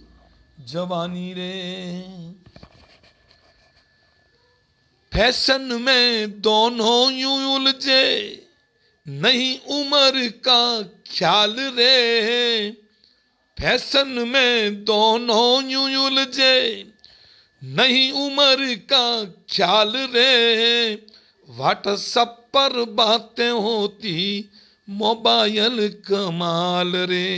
जवानी रे, फैशन में दोनों यूं उलझे, नहीं उम्र का ख्याल रे, फैशन में दोनों यूं उलझे, नहीं उम्र का ख्याल रे, व्हाट्सएप पर बातें होती, मोबाइल कमाल रे,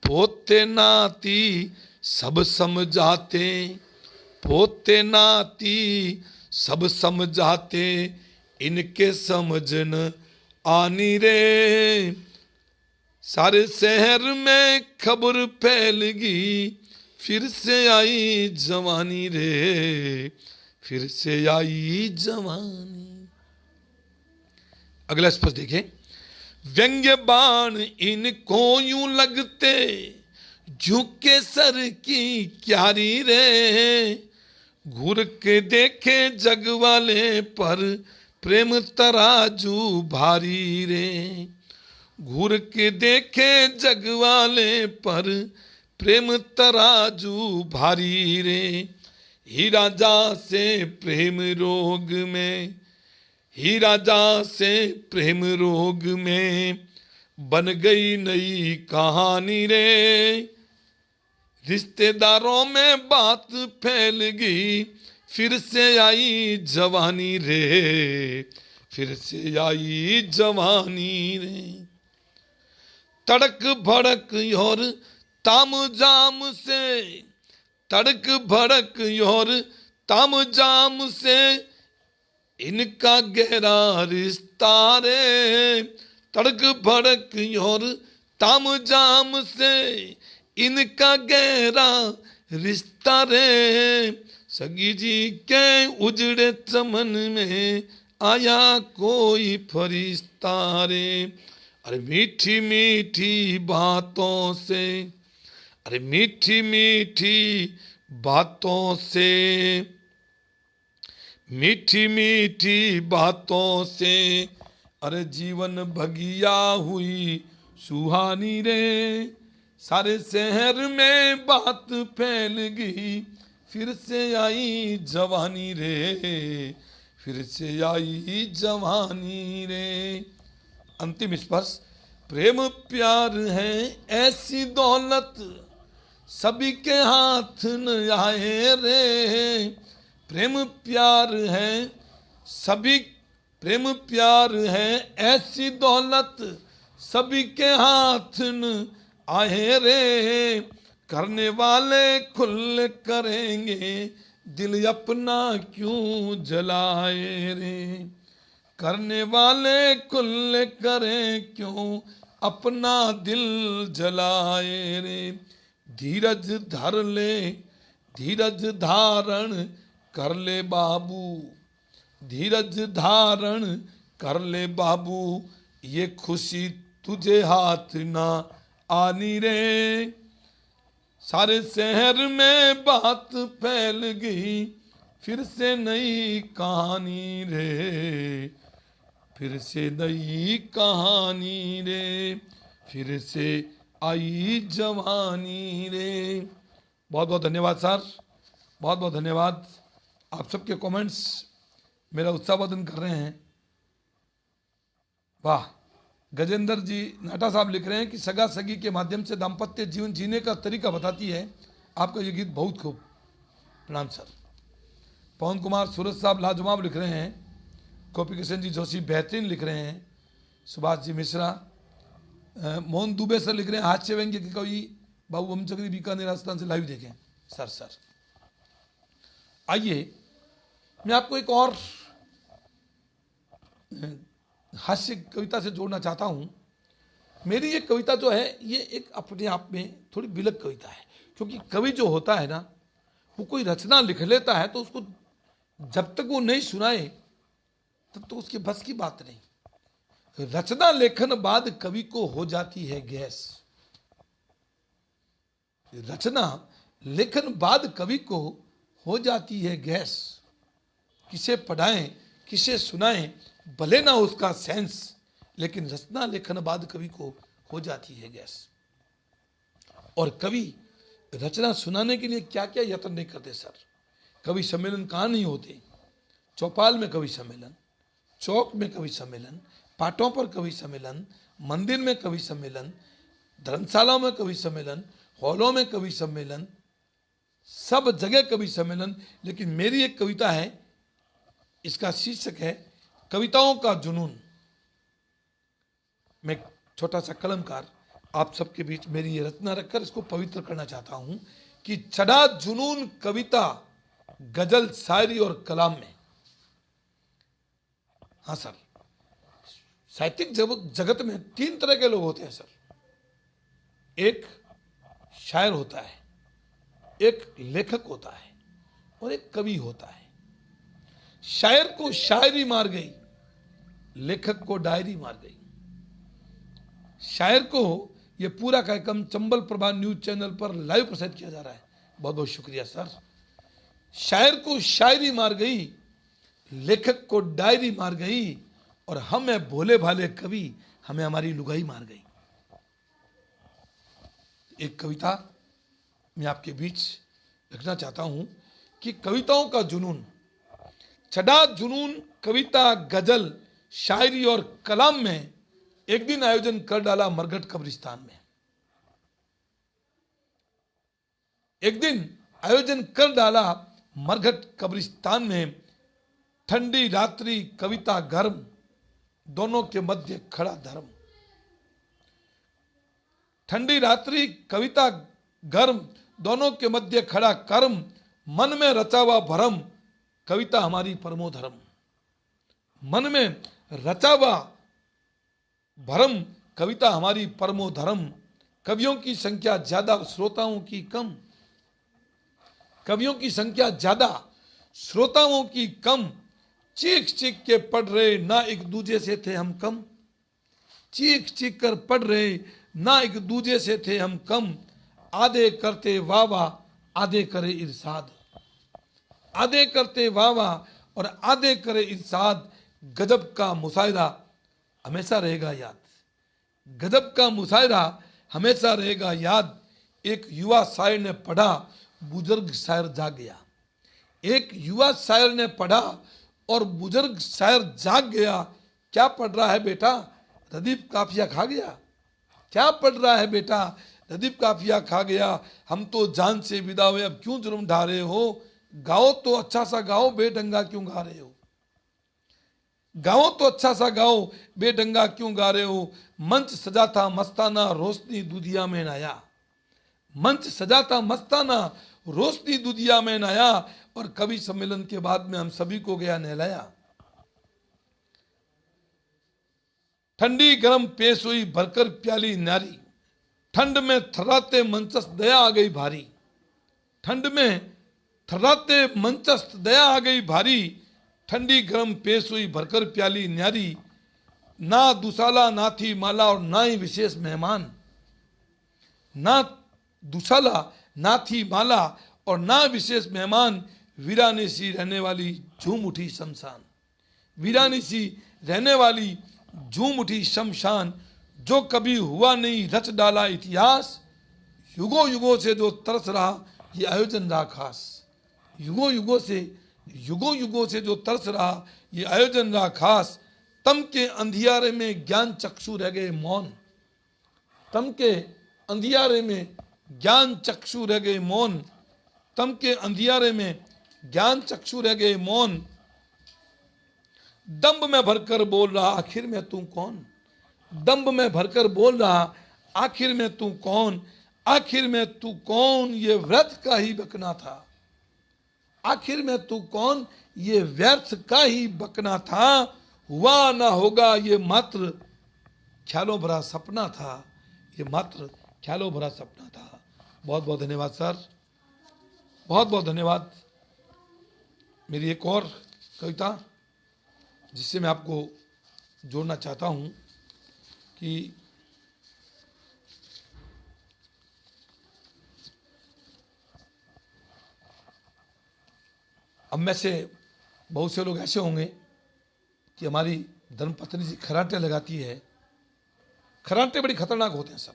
पोते नाती सब समझाते, पोते नाती सब समझाते, इनके समझन आनी रे, सारे शहर में खबर फैल गई, फिर से आई जवानी रे, फिर से आई जवानी। अगला स्पष्ट देखें, व्यंग्य बाण इनको यूं लगते, झुके सर की क्यारी रे, घूर के देखे जग वाले पर प्रेम तराजू भारी रे, घूर के देखे जग वाले पर प्रेम तराजू भारी रे, ही राजा से प्रेम रोग में, ही राजा से प्रेम रोग में बन गई नई कहानी रे, रिश्तेदारों में बात फैल गई, फिर से आई जवानी रे, फिर से आई जवानी रे, तड़क भड़क और ताम जाम से, तड़क भड़क और ताम जाम से, इनका गहरा रिश्ता रे, तड़क भड़क और ताम जाम से, इनका गहरा रिश्ता रे, सगी जी के उजड़े चमन में आया कोई फरिश्ता रे, अरे मीठी मीठी बातों से, अरे मीठी मीठी बातों से, मीठी मीठी बातों से, अरे जीवन भगिया हुई सुहानी रे, सारे शहर में बात फैल गई, फिर से आई जवानी रे, फिर से आई जवानी रे। अंतिम स्पर्श। प्रेम प्यार है ऐसी दौलत सभी के हाथ न आए रे। प्रेम प्यार है सभी, प्रेम प्यार है ऐसी दौलत सभी के हाथ न आए रे। करने वाले खुल करेंगे दिल अपना क्यों जलाए रे। करने वाले खुल करें क्यों अपना दिल जलाए रे। धीरज धर ले, धीरज धारण कर ले बाबू, धीरज धारण कर ले बाबू, ये खुशी तुझे हाथ ना आनी रे। सारे शहर में बात फैल गई फिर से नई कहानी रे। फिर से नई कहानी रे, फिर से आई जवानी रे। बहुत बहुत धन्यवाद सर, बहुत बहुत धन्यवाद। आप सबके कमेंट्स मेरा उत्साहवर्धन कर रहे हैं। वाह। गजेंद्र जी नाटा साहब लिख रहे हैं कि सगा सगी के माध्यम से दाम्पत्य जीवन जीने का तरीका बताती है। आपका ये गीत बहुत खूब, प्रणाम सर। पवन कुमार सूरज साहब लाजवाब लिख रहे हैं। गोपी किशन जी जोशी बेहतरीन लिख रहे हैं। सुभाष जी मिश्रा, मोहन दुबे सर लिख रहे हैं हास्य व्यंग्य के कवि बाबू बमचक्री बीकानेर राजस्थान से लाइव देखें सर। आइए मैं आपको एक और हास्य कविता से जोड़ना चाहता हूं। मेरी ये कविता जो है ये एक अपने आप में थोड़ी विलग कविता है, क्योंकि कवि जो होता है ना वो कोई रचना लिख लेता है तो उसको जब तक वो नहीं सुनाए तब तो उसके बस की बात नहीं। रचना लेखन बाद कवि को हो जाती है गैस। रचना लेखन बाद कवि को हो जाती है गैस। किसे पढ़ाएं किसे सुनाएं भले ना उसका सेंस, लेकिन रचना लेखन बाद कवि को हो जाती है गैस। और कवि रचना सुनाने के लिए क्या क्या यत्न नहीं करते सर। कवि सम्मेलन कहाँ नहीं होते। चौपाल में कवि सम्मेलन, चौक में कवि सम्मेलन, पाटों पर कवि सम्मेलन, मंदिर में कवि सम्मेलन, धर्मशालाओं में कवि सम्मेलन, हॉलों में कवि सम्मेलन, सब जगह कवि सम्मेलन। लेकिन मेरी एक कविता है, इसका शीर्षक है कविताओं का जुनून। मैं छोटा सा कलमकार आप सबके बीच मेरी ये रचना रखकर इसको पवित्र करना चाहता हूं कि चढ़ा जुनून कविता गजल शायरी और कलाम में। हाँ सर, साहित्यिक जगत में तीन तरह के लोग होते हैं सर। एक शायर होता है, एक लेखक होता है और एक कवि होता है। शायर को शायरी मार गई, लेखक को डायरी मार गई। शायर को यह पूरा कार्यक्रम चंबल प्रभा न्यूज चैनल पर लाइव प्रसारित किया जा रहा है, बहुत बहुत शुक्रिया सर। शायर को शायरी मार गई, लेखक को डायरी मार गई, और हमें भोले भाले कवि हमें हमारी लुगाई मार गई। एक कविता मैं आपके बीच रखना चाहता हूं कि कविताओं का जुनून। चढ़ा जुनून कविता गजल शायरी और कलाम में एक दिन आयोजन कर डाला मरघट कब्रिस्तान में। एक दिन आयोजन कर डाला मरघट कब्रिस्तान में। ठंडी रात्रि कविता गर्म, दोनों के मध्य खड़ा धर्म। ठंडी रात्रि कविता गर्म, दोनों के मध्य खड़ा कर्म। मन में रचावा भरम, कविता हमारी परमो धर्म। मन में रचावा भरम, कविता हमारी परमो धर्म। कवियों की संख्या ज्यादा, श्रोताओं की कम। कवियों की संख्या ज्यादा, श्रोताओं की कम। चीख चीख के पढ़ रहे, ना एक दूजे से थे हम कम। चीख चीख कर पढ़ रहे, ना एक दूजे से थे हम कम। आधे करते वाह वाह, आधे करे इरसाद। आधे करते वाह वाह और आधे करे इरसाद। गजब का मुशायरा हमेशा रहेगा याद। गजब का मुशायरा हमेशा रहेगा याद। एक युवा शायर ने पढ़ा, बुजुर्ग शायर जाग गया। एक युवा शायर ने पढ़ा, और बुजुर्ग शायर जाग गया। क्या पढ़ रहा है बेटा? रदीफ काफिया खा गया। क्या पढ़ रहा है बेटा? रदीफ काफिया खा गया। हम तो जान से विदा हुए, अब क्यों जुर्म ढा रहे हो? गाओ तो अच्छा सा गाओ, बेढंगा क्यों गा रहे हो? गाओ तो अच्छा सा गाओ, बेढंगा क्यों गा रहे हो? मंच सजा था मस्ताना, रोशनी दुधिया में नया। मंच सजा था मस्ताना, रोशनी दुधिया में नया। और कवि सम्मेलन के बाद में हम सभी को गया नहलाया। ठंडी गरम पेश हुई भरकर प्याली नारी, ठंड में थर्राते मंचस्थ दया आ गई भारी। ठंड में थर्राते मंचस्थ दया आ गई भारी, ठंडी गरम पेश हुई भरकर प्याली न्यारी। ना दुसाला ना थी माला और ना ही विशेष मेहमान। ना दुसाला ना थी माला और ना विशेष मेहमान। वीरानी सी रहने वाली झूम उठी शमशान। वीरानी सी रहने वाली झूम उठी शमशान। जो कभी हुआ नहीं रच डाला इतिहास, युगों युगों से जो तरस रहा ये आयोजन रहा खास। युगों युगों से जो तरस रहा ये आयोजन रहा खास। तम के अंधियारे में ज्ञान चक्षु रह गए मौन। तम के अंधियारे में ज्ञान चक्षु रह गए मौन। तम के अंधियारे में ज्ञान चक्षु रह गए मौन। दंभ में भरकर बोल रहा आखिर में तू कौन? दंभ में भरकर बोल रहा आखिर में तू कौन? आखिर में तू कौन ये व्यर्थ का ही बकना था। आखिर में तू कौन ये व्यर्थ का ही बकना था। हुआ ना होगा ये मात्र ख्यालों भरा सपना था। ये मात्र ख्यालों भरा सपना था। बहुत बहुत धन्यवाद सर, बहुत बहुत धन्यवाद। मेरी एक और कविता जिससे मैं आपको जोड़ना चाहता हूं कि अब में से बहुत से लोग ऐसे होंगे कि हमारी धर्मपत्नी जी खराटे लगाती है। खराटे बड़ी खतरनाक होते हैं सर,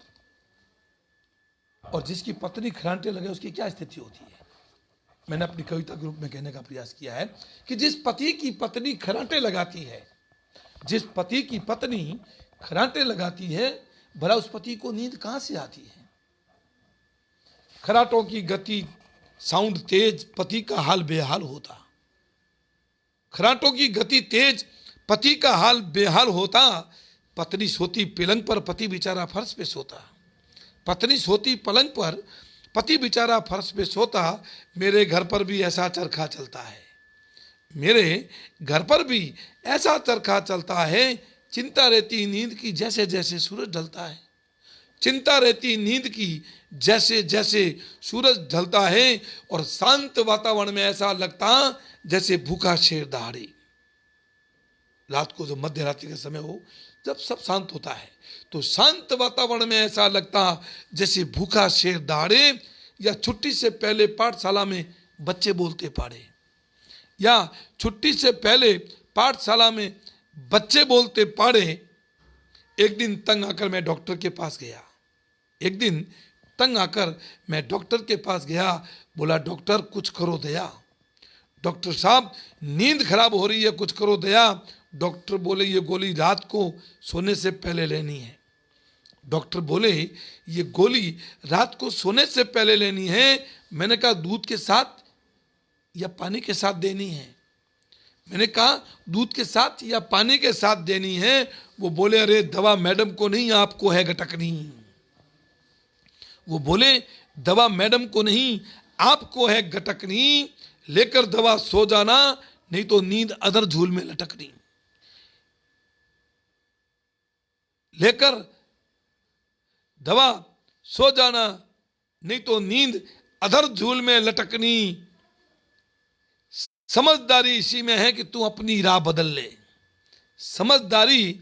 और जिसकी पत्नी खराटे लगे उसकी क्या स्थिति होती है। मैंने अपनी कविता के रूप में कहने का प्रयास किया है कि जिस पति की पत्नी खराटे लगाती है, जिस पति की पत्नी खराटे लगाती है, भला उस पति को नींद कहां से आती है। खराटों की गति साउंड तेज, पति का हाल बेहाल होता। खराटों की गति तेज, पति का हाल बेहाल होता। पत्नी सोती पलंग पर, पति बेचारा फर्श पे सोता। पत्नी सोती पलंग पर, पति बेचारा फर्श पे सोता। मेरे घर पर भी ऐसा चरखा चलता है। मेरे घर पर भी ऐसा चरखा चलता है। चिंता रहती नींद की जैसे जैसे सूरज ढलता है। चिंता रहती नींद की जैसे जैसे सूरज ढलता है। और शांत वातावरण में ऐसा लगता जैसे भूखा शेर दहाड़े। रात को जो मध्य रात्रि का समय हो, जब सब शांत होता है, तो शांत वातावरण में ऐसा लगता जैसे भूखा शेर दहाड़े। या छुट्टी से पहले पाठशाला में बच्चे बोलते पढ़े, या छुट्टी से पहले पाठशाला में बच्चे बोलते पढ़े। एक दिन तंग आकर मैं डॉक्टर के पास गया। एक दिन तंग आकर मैं डॉक्टर के पास गया। बोला डॉक्टर कुछ करो दया। डॉक्टर साहब नींद खराब हो रही है, कुछ करो दया। डॉक्टर बोले ये गोली रात को सोने से पहले लेनी है। डॉक्टर बोले ये गोली रात को सोने से पहले लेनी है। मैंने कहा दूध के साथ या पानी के साथ देनी है। मैंने कहा दूध के साथ या पानी के साथ देनी है। वो बोले अरे दवा मैडम को नहीं, आपको है गटकनी। वो बोले दवा मैडम को नहीं, आपको है गटकनी। लेकर दवा सो जाना, नहीं तो नींद अदर झूल में लटकनी। लेकर दवा सो जाना, नहीं तो नींद अधर झूल में लटकनी। समझदारी इसी में है कि तू अपनी राह बदल ले। समझदारी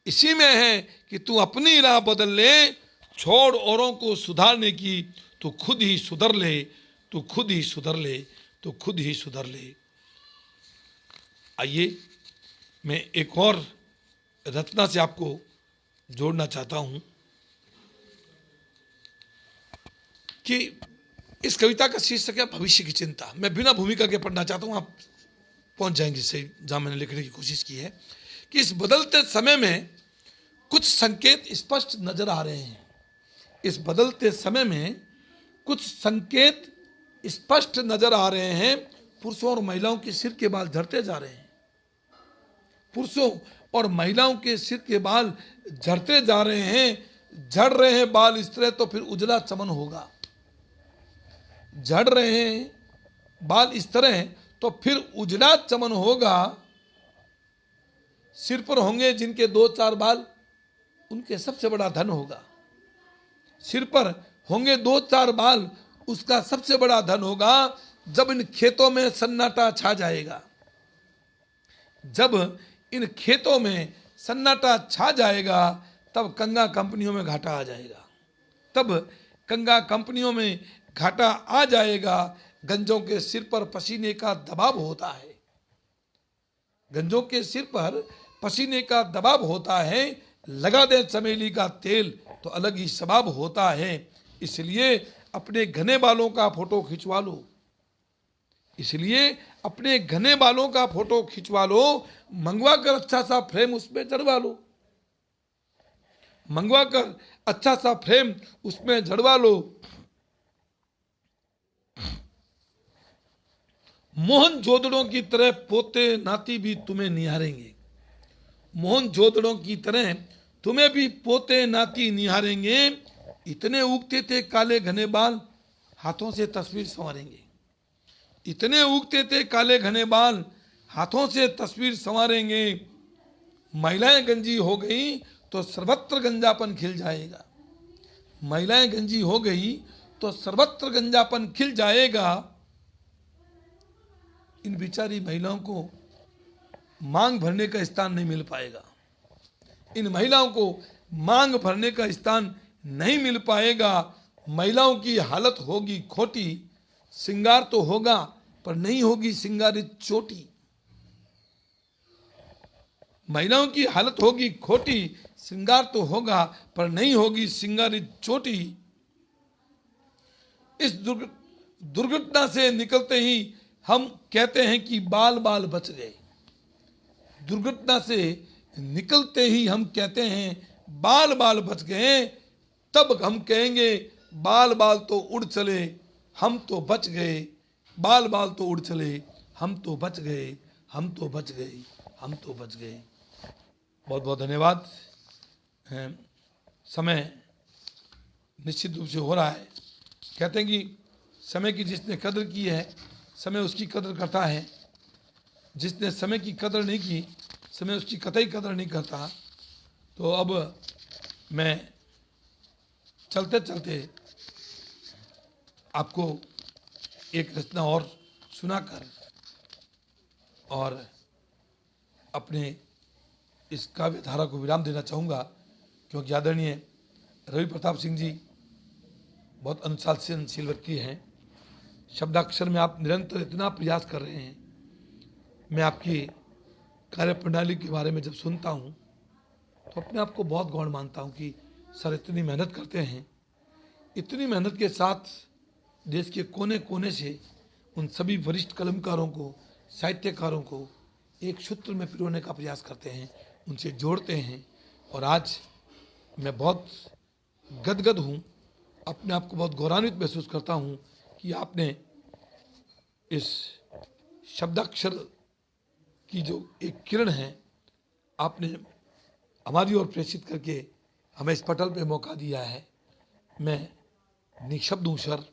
इसी में है कि तू अपनी राह बदल ले। छोड़ औरों को सुधारने की, तू खुद ही सुधर ले। तू खुद ही सुधर ले। तू खुद ही सुधर ले। आइए मैं एक और रचना से आपको जोड़ना चाहता हूं कि इस कविता का शीर्षक है भविष्य की चिंता। मैं बिना भूमिका के पढ़ना चाहता हूं, आप पहुंच जाएंगे से जहां मैंने लिखने की कोशिश की है कि इस बदलते समय में कुछ संकेत स्पष्ट नजर आ रहे हैं। इस बदलते समय में कुछ संकेत स्पष्ट नजर आ रहे हैं। पुरुषों और महिलाओं के सिर के बाल झड़ते जा रहे हैं। पुरुषों और महिलाओं के सिर के बाल झड़ते जा रहे हैं। झड़ रहे हैं बाल इस तरह तो फिर उजला चमन होगा। झड़ रहे हैं बाल इस तरह तो फिर उजला चमन होगा। सिर पर होंगे जिनके 2-4 बाल, उनके सबसे बड़ा धन होगा। सिर पर होंगे 2-4 बाल, उसका सबसे बड़ा धन होगा। जब इन खेतों में सन्नाटा छा जाएगा, जब इन खेतों में सन्नाटा छा जाएगा, तब कंगा कंपनियों में घाटा आ जाएगा। तब कंगा कंपनियों में घाटा आ जाएगा। गंजों के सिर पर पसीने का दबाव होता है। गंजों के सिर पर पसीने का दबाव होता है। लगा दे चमेली का तेल तो अलग ही स्वभाव होता है। इसलिए अपने घने बालों का फोटो खिंचवा लो। इसलिए अपने घने बालों का फोटो खिंचवा लो। मंगवा कर अच्छा सा फ्रेम उसमें जड़वा लो। मंगवा कर अच्छा सा फ्रेम उसमें जड़वा लो। मोहन जोदड़ों की तरह पोते नाती भी तुम्हें निहारेंगे। मोहन जोदड़ों की तरह तुम्हें भी पोते नाती निहारेंगे। इतने उगते थे काले घने बाल, हाथों से तस्वीर संवारेंगे। इतने उगते थे काले घने बाल, हाथों से तस्वीर संवारेंगे। महिलाएं गंजी हो गई तो सर्वत्र गंजापन खिल जाएगा। महिलाएं गंजी हो गई तो सर्वत्र गंजापन खिल जाएगा। इन बिचारी महिलाओं को मांग भरने का स्थान नहीं मिल पाएगा। इन महिलाओं को मांग भरने का स्थान नहीं मिल पाएगा। महिलाओं की हालत होगी खोटी। श्रृंगार तो होगा पर नहीं होगी श्रृंगारित चोटी। महिलाओं की हालत होगी खोटी। श्रृंगार तो होगा पर नहीं होगी श्रृंगारित चोटी। इस दुर्घटना से निकलते ही हम कहते हैं कि बाल बाल बच गए। दुर्घटना से निकलते ही हम कहते हैं बाल बाल बच गए। तब हम कहेंगे बाल बाल तो उड़ चले, हम तो बच गए। बाल बाल तो उड़ चले, हम तो बच गए। हम तो बच गए, हम तो बच गए। बहुत बहुत धन्यवाद। समय निश्चित रूप से हो रहा है। कहते हैं कि समय की जिसने कदर की है, समय उसकी कदर करता है। जिसने समय की कदर नहीं की, समय उसकी कतई कदर नहीं करता। तो अब मैं चलते चलते आपको एक रचना और सुनाकर और अपने इस काव्य धारा को विराम देना चाहूँगा, क्योंकि आदरणीय रवि प्रताप सिंह जी बहुत अनुशासनशील व्यक्ति हैं। शब्दाक्षर में आप निरंतर इतना प्रयास कर रहे हैं। मैं आपकी कार्य प्रणाली के बारे में जब सुनता हूँ तो अपने आप को बहुत गौण मानता हूँ कि सर इतनी मेहनत करते हैं। इतनी मेहनत के साथ देश के कोने कोने से उन सभी वरिष्ठ कलमकारों को, साहित्यकारों को एक सूत्र में पिरोने का प्रयास करते हैं, उनसे जोड़ते हैं। और आज मैं बहुत गदगद हूँ, अपने आप को बहुत गौरवान्वित महसूस करता हूँ कि आपने इस शब्दाक्षर की जो एक किरण है, आपने हमारी ओर प्रेषित करके हमें इस पटल पे मौका दिया है। मैं निशब्द हूँ सर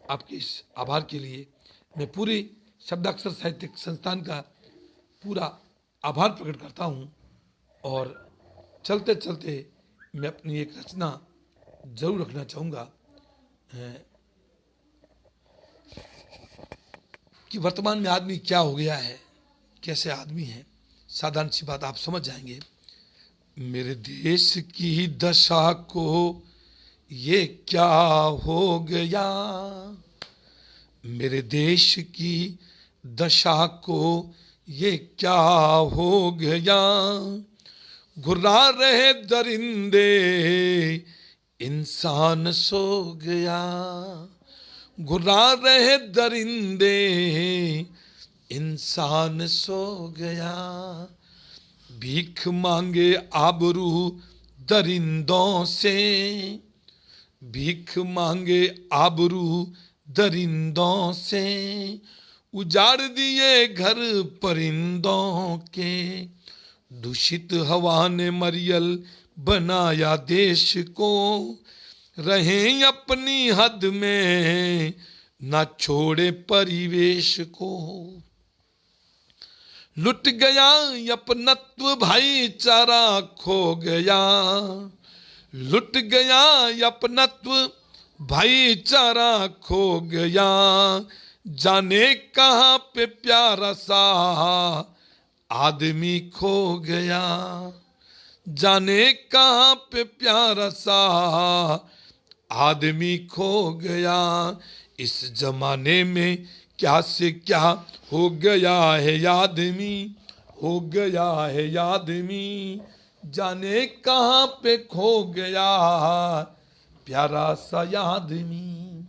आपके इस आभार के लिए। मैं पूरी शब्दाक्षर साहित्यिक संस्थान का पूरा आभार प्रकट करता हूँ। और चलते चलते मैं अपनी एक रचना जरूर रखना चाहूँगा कि वर्तमान में आदमी क्या हो गया है, कैसे आदमी है। साधारण सी बात आप समझ जाएंगे। मेरे देश की दशा को ये क्या हो गया, मेरे देश की दशा को ये क्या हो गया। घुर्रा रहे दरिंदे इंसान सो गया। घुर्रा रहे दरिंदे इंसान सो गया, भीख मांगे आबरू दरिंदों से, भीख मांगे आबरू दरिंदों से, उजाड़ दिए घर परिंदों के, दूषित हवा ने मरियल बनाया देश को, रहें अपनी हद में ना छोड़े परिवेश को। लुट गया अपनत्व भाईचारा खो गया, लुट गया अपनत्व भाईचारा खो गया, जाने कहाँ पे प्यारा सा आदमी खो गया, जाने कहाँ पे प्यारा सा आदमी खो गया। इस जमाने में क्या से क्या हो गया है आदमी, हो गया है आदमी, जाने कहाँ पे खो गया प्यारा सा आदमी।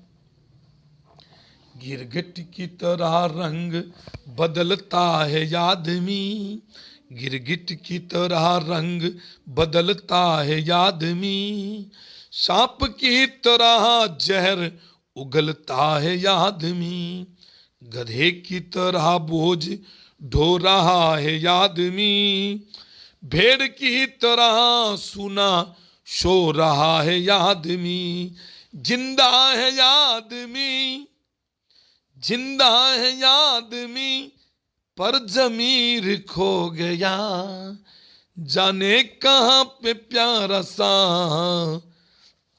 गिरगिट की तरह रंग बदलता है आदमी, गिरगिट की तरह रंग बदलता है आदमी, सांप की तरह जहर उगलता है आदमी, गधे की तरह बोझ ढो रहा है आदमी, भेड़ की तरह सुना सो रहा है आदमी, जिंदा है आदमी, जिंदा है आदमी, पर जमीर खो गया, जाने कहाँ पे प्यारा सा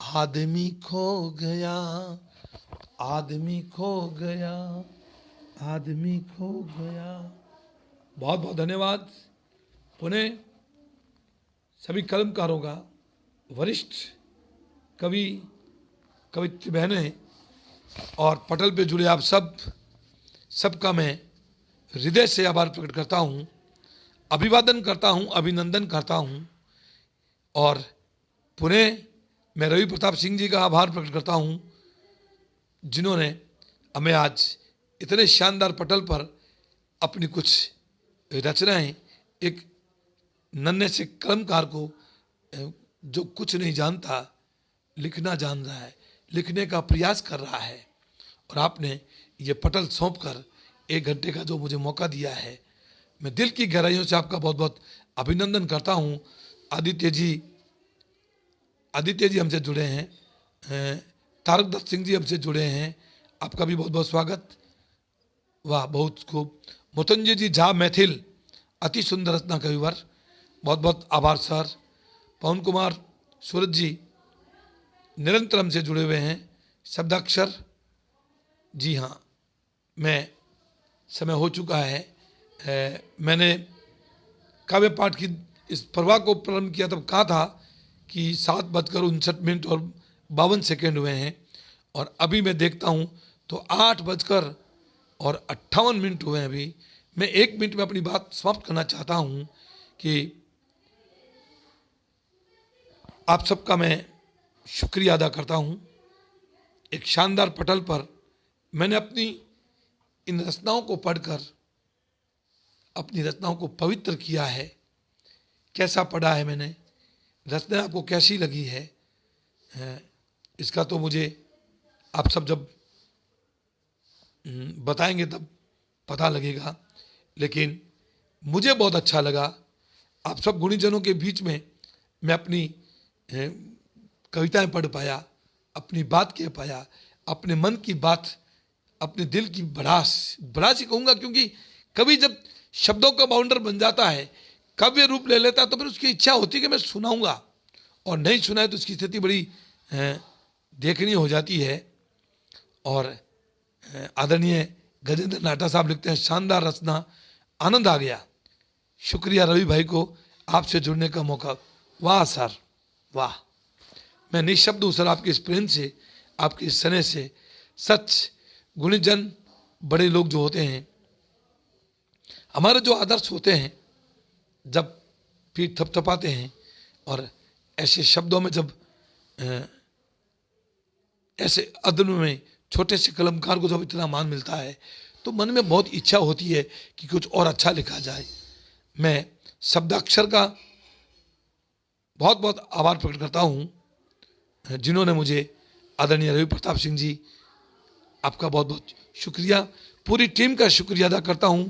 आदमी खो गया, आदमी खो गया, आदमी खो गया। बहुत बहुत धन्यवाद। पुणे सभी कलमकारों का, वरिष्ठ कवि कवित्री बहनें और पटल पे जुड़े आप सबका मैं हृदय से आभार प्रकट करता हूँ, अभिवादन करता हूँ, अभिनंदन करता हूँ। और पुणे मैं रवि प्रताप सिंह जी का आभार प्रकट करता हूँ, जिन्होंने हमें आज इतने शानदार पटल पर अपनी कुछ रचनाएं एक नन्हे से कलमकार को जो कुछ नहीं जानता लिखना जान रहा है, लिखने का प्रयास कर रहा है, और आपने ये पटल सौंपकर 1 घंटे का जो मुझे मौका दिया है, मैं दिल की गहराइयों से आपका बहुत बहुत अभिनंदन करता हूँ। आदित्य जी हमसे जुड़े हैं, तारक दत्त सिंह जी हमसे जुड़े हैं, आपका भी बहुत बहुत स्वागत। वाह, बहुत खूब। मुतंजय जी झा मैथिल, अति सुंदर रचना कविवर, बहुत बहुत आभार सर। पवन कुमार सूरज जी निरंतर हमसे जुड़े हुए हैं। शब्दाक्षर, जी हाँ, मैं समय हो चुका है, मैंने काव्य पाठ की इस प्रवाह को प्रारंभ किया तब कहा था कि 7:59 और 52 सेकेंड हुए हैं, और अभी मैं देखता हूँ तो 8:58 हुए हैं। अभी मैं 1 मिनट में अपनी बात समाप्त करना चाहता हूँ कि आप सबका मैं शुक्रिया अदा करता हूँ। एक शानदार पटल पर मैंने अपनी इन रचनाओं को पढ़कर अपनी रचनाओं को पवित्र किया है। कैसा पढ़ा है मैंने, रचना आपको कैसी लगी है, इसका तो मुझे आप सब जब बताएंगे तब पता लगेगा, लेकिन मुझे बहुत अच्छा लगा। आप सब गुणीजनों के बीच में मैं अपनी कविताएं पढ़ पाया, अपनी बात कह पाया, अपने मन की बात, अपने दिल की भड़ास ही कहूँगा, क्योंकि कभी जब शब्दों का बाउंडर बन जाता है, काव्य रूप ले लेता है, तो फिर उसकी इच्छा होती है कि मैं सुनाऊंगा, और नहीं सुनाए तो उसकी स्थिति बड़ी देखनी हो जाती है। और आदरणीय गजेंद्र नाटा साहब लिखते हैं, शानदार रचना, आनंद आ गया। शुक्रिया रवि भाई को आपसे जुड़ने का मौका। वाह सर, वाह, मैं निशब्द हूँ सर आपके इस प्रेम से, आपके इस स्नेह से। सच गुणीजन बड़े लोग जो होते हैं, हमारे जो आदर्श होते हैं, जब पीठ थपथपाते हैं और ऐसे शब्दों में जब ऐसे अदन में छोटे से कलमकार को जब इतना मान मिलता है, तो मन में बहुत इच्छा होती है कि कुछ और अच्छा लिखा जाए। मैं शब्दाक्षर का बहुत बहुत आभार प्रकट करता हूँ जिन्होंने मुझे, आदरणीय रवि प्रताप सिंह जी, आपका बहुत बहुत शुक्रिया, पूरी टीम का शुक्रिया अदा करता हूं।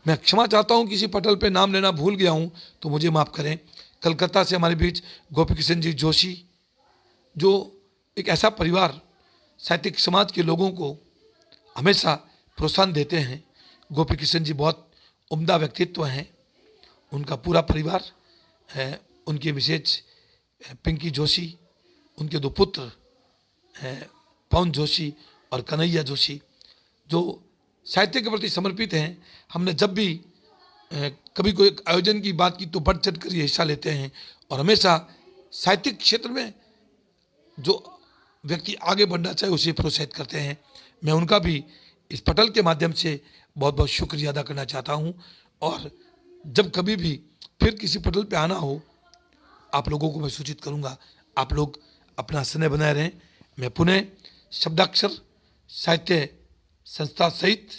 मैं क्षमा चाहता हूं किसी पटल पे नाम लेना भूल गया हूं तो मुझे माफ़ करें। कलकत्ता से हमारे बीच गोपी किशन जी जोशी, जो एक ऐसा परिवार साहित्यिक समाज के लोगों को हमेशा प्रोत्साहन देते हैं। गोपी किशन जी बहुत उम्दा व्यक्तित्व हैं, उनका पूरा परिवार है, उनके मिसेज पिंकी जोशी, उनके 2 पुत्र हैं पवन जोशी और कन्हैया जोशी, जो साहित्य के प्रति समर्पित हैं। हमने जब भी कभी कोई आयोजन की बात की तो बढ़ चढ़ कर ये हिस्सा लेते हैं और हमेशा साहित्यिक क्षेत्र में जो व्यक्ति आगे बढ़ना चाहे उसे प्रोत्साहित करते हैं। मैं उनका भी इस पटल के माध्यम से बहुत बहुत शुक्रिया अदा करना चाहता हूं। और जब कभी भी फिर किसी पटल पे आना हो, आप लोगों को मैं सूचित करूंगा। आप लोग अपना स्नेह बनाए रहें। मैं पुनः शब्दाक्षर साहित्य संस्था सहित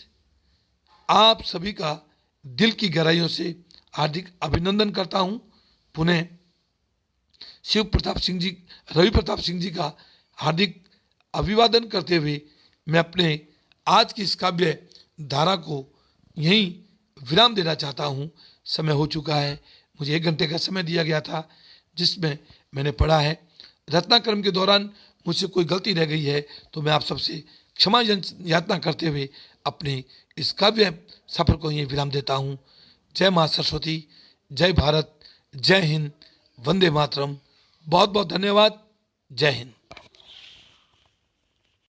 आप सभी का दिल की गहराइयों से हार्दिक अभिनंदन करता हूं। पुनः शिव प्रताप सिंह जी, रवि प्रताप सिंह जी का हार्दिक अभिवादन करते हुए मैं अपने आज की इस काव्य धारा को यहीं विराम देना चाहता हूं। समय हो चुका है, मुझे 1 घंटे का समय दिया गया था जिसमें मैंने पढ़ा है। रत्नाक्रम के दौरान मुझसे कोई गलती रह गई है तो मैं आप सबसे क्षमा याचना करते हुए अपने इस काव्य सफर को यहीं विराम देता हूँ। जय माँ सरस्वती, जय भारत, जय हिंद, वंदे मातरम। बहुत बहुत धन्यवाद। जय हिंद।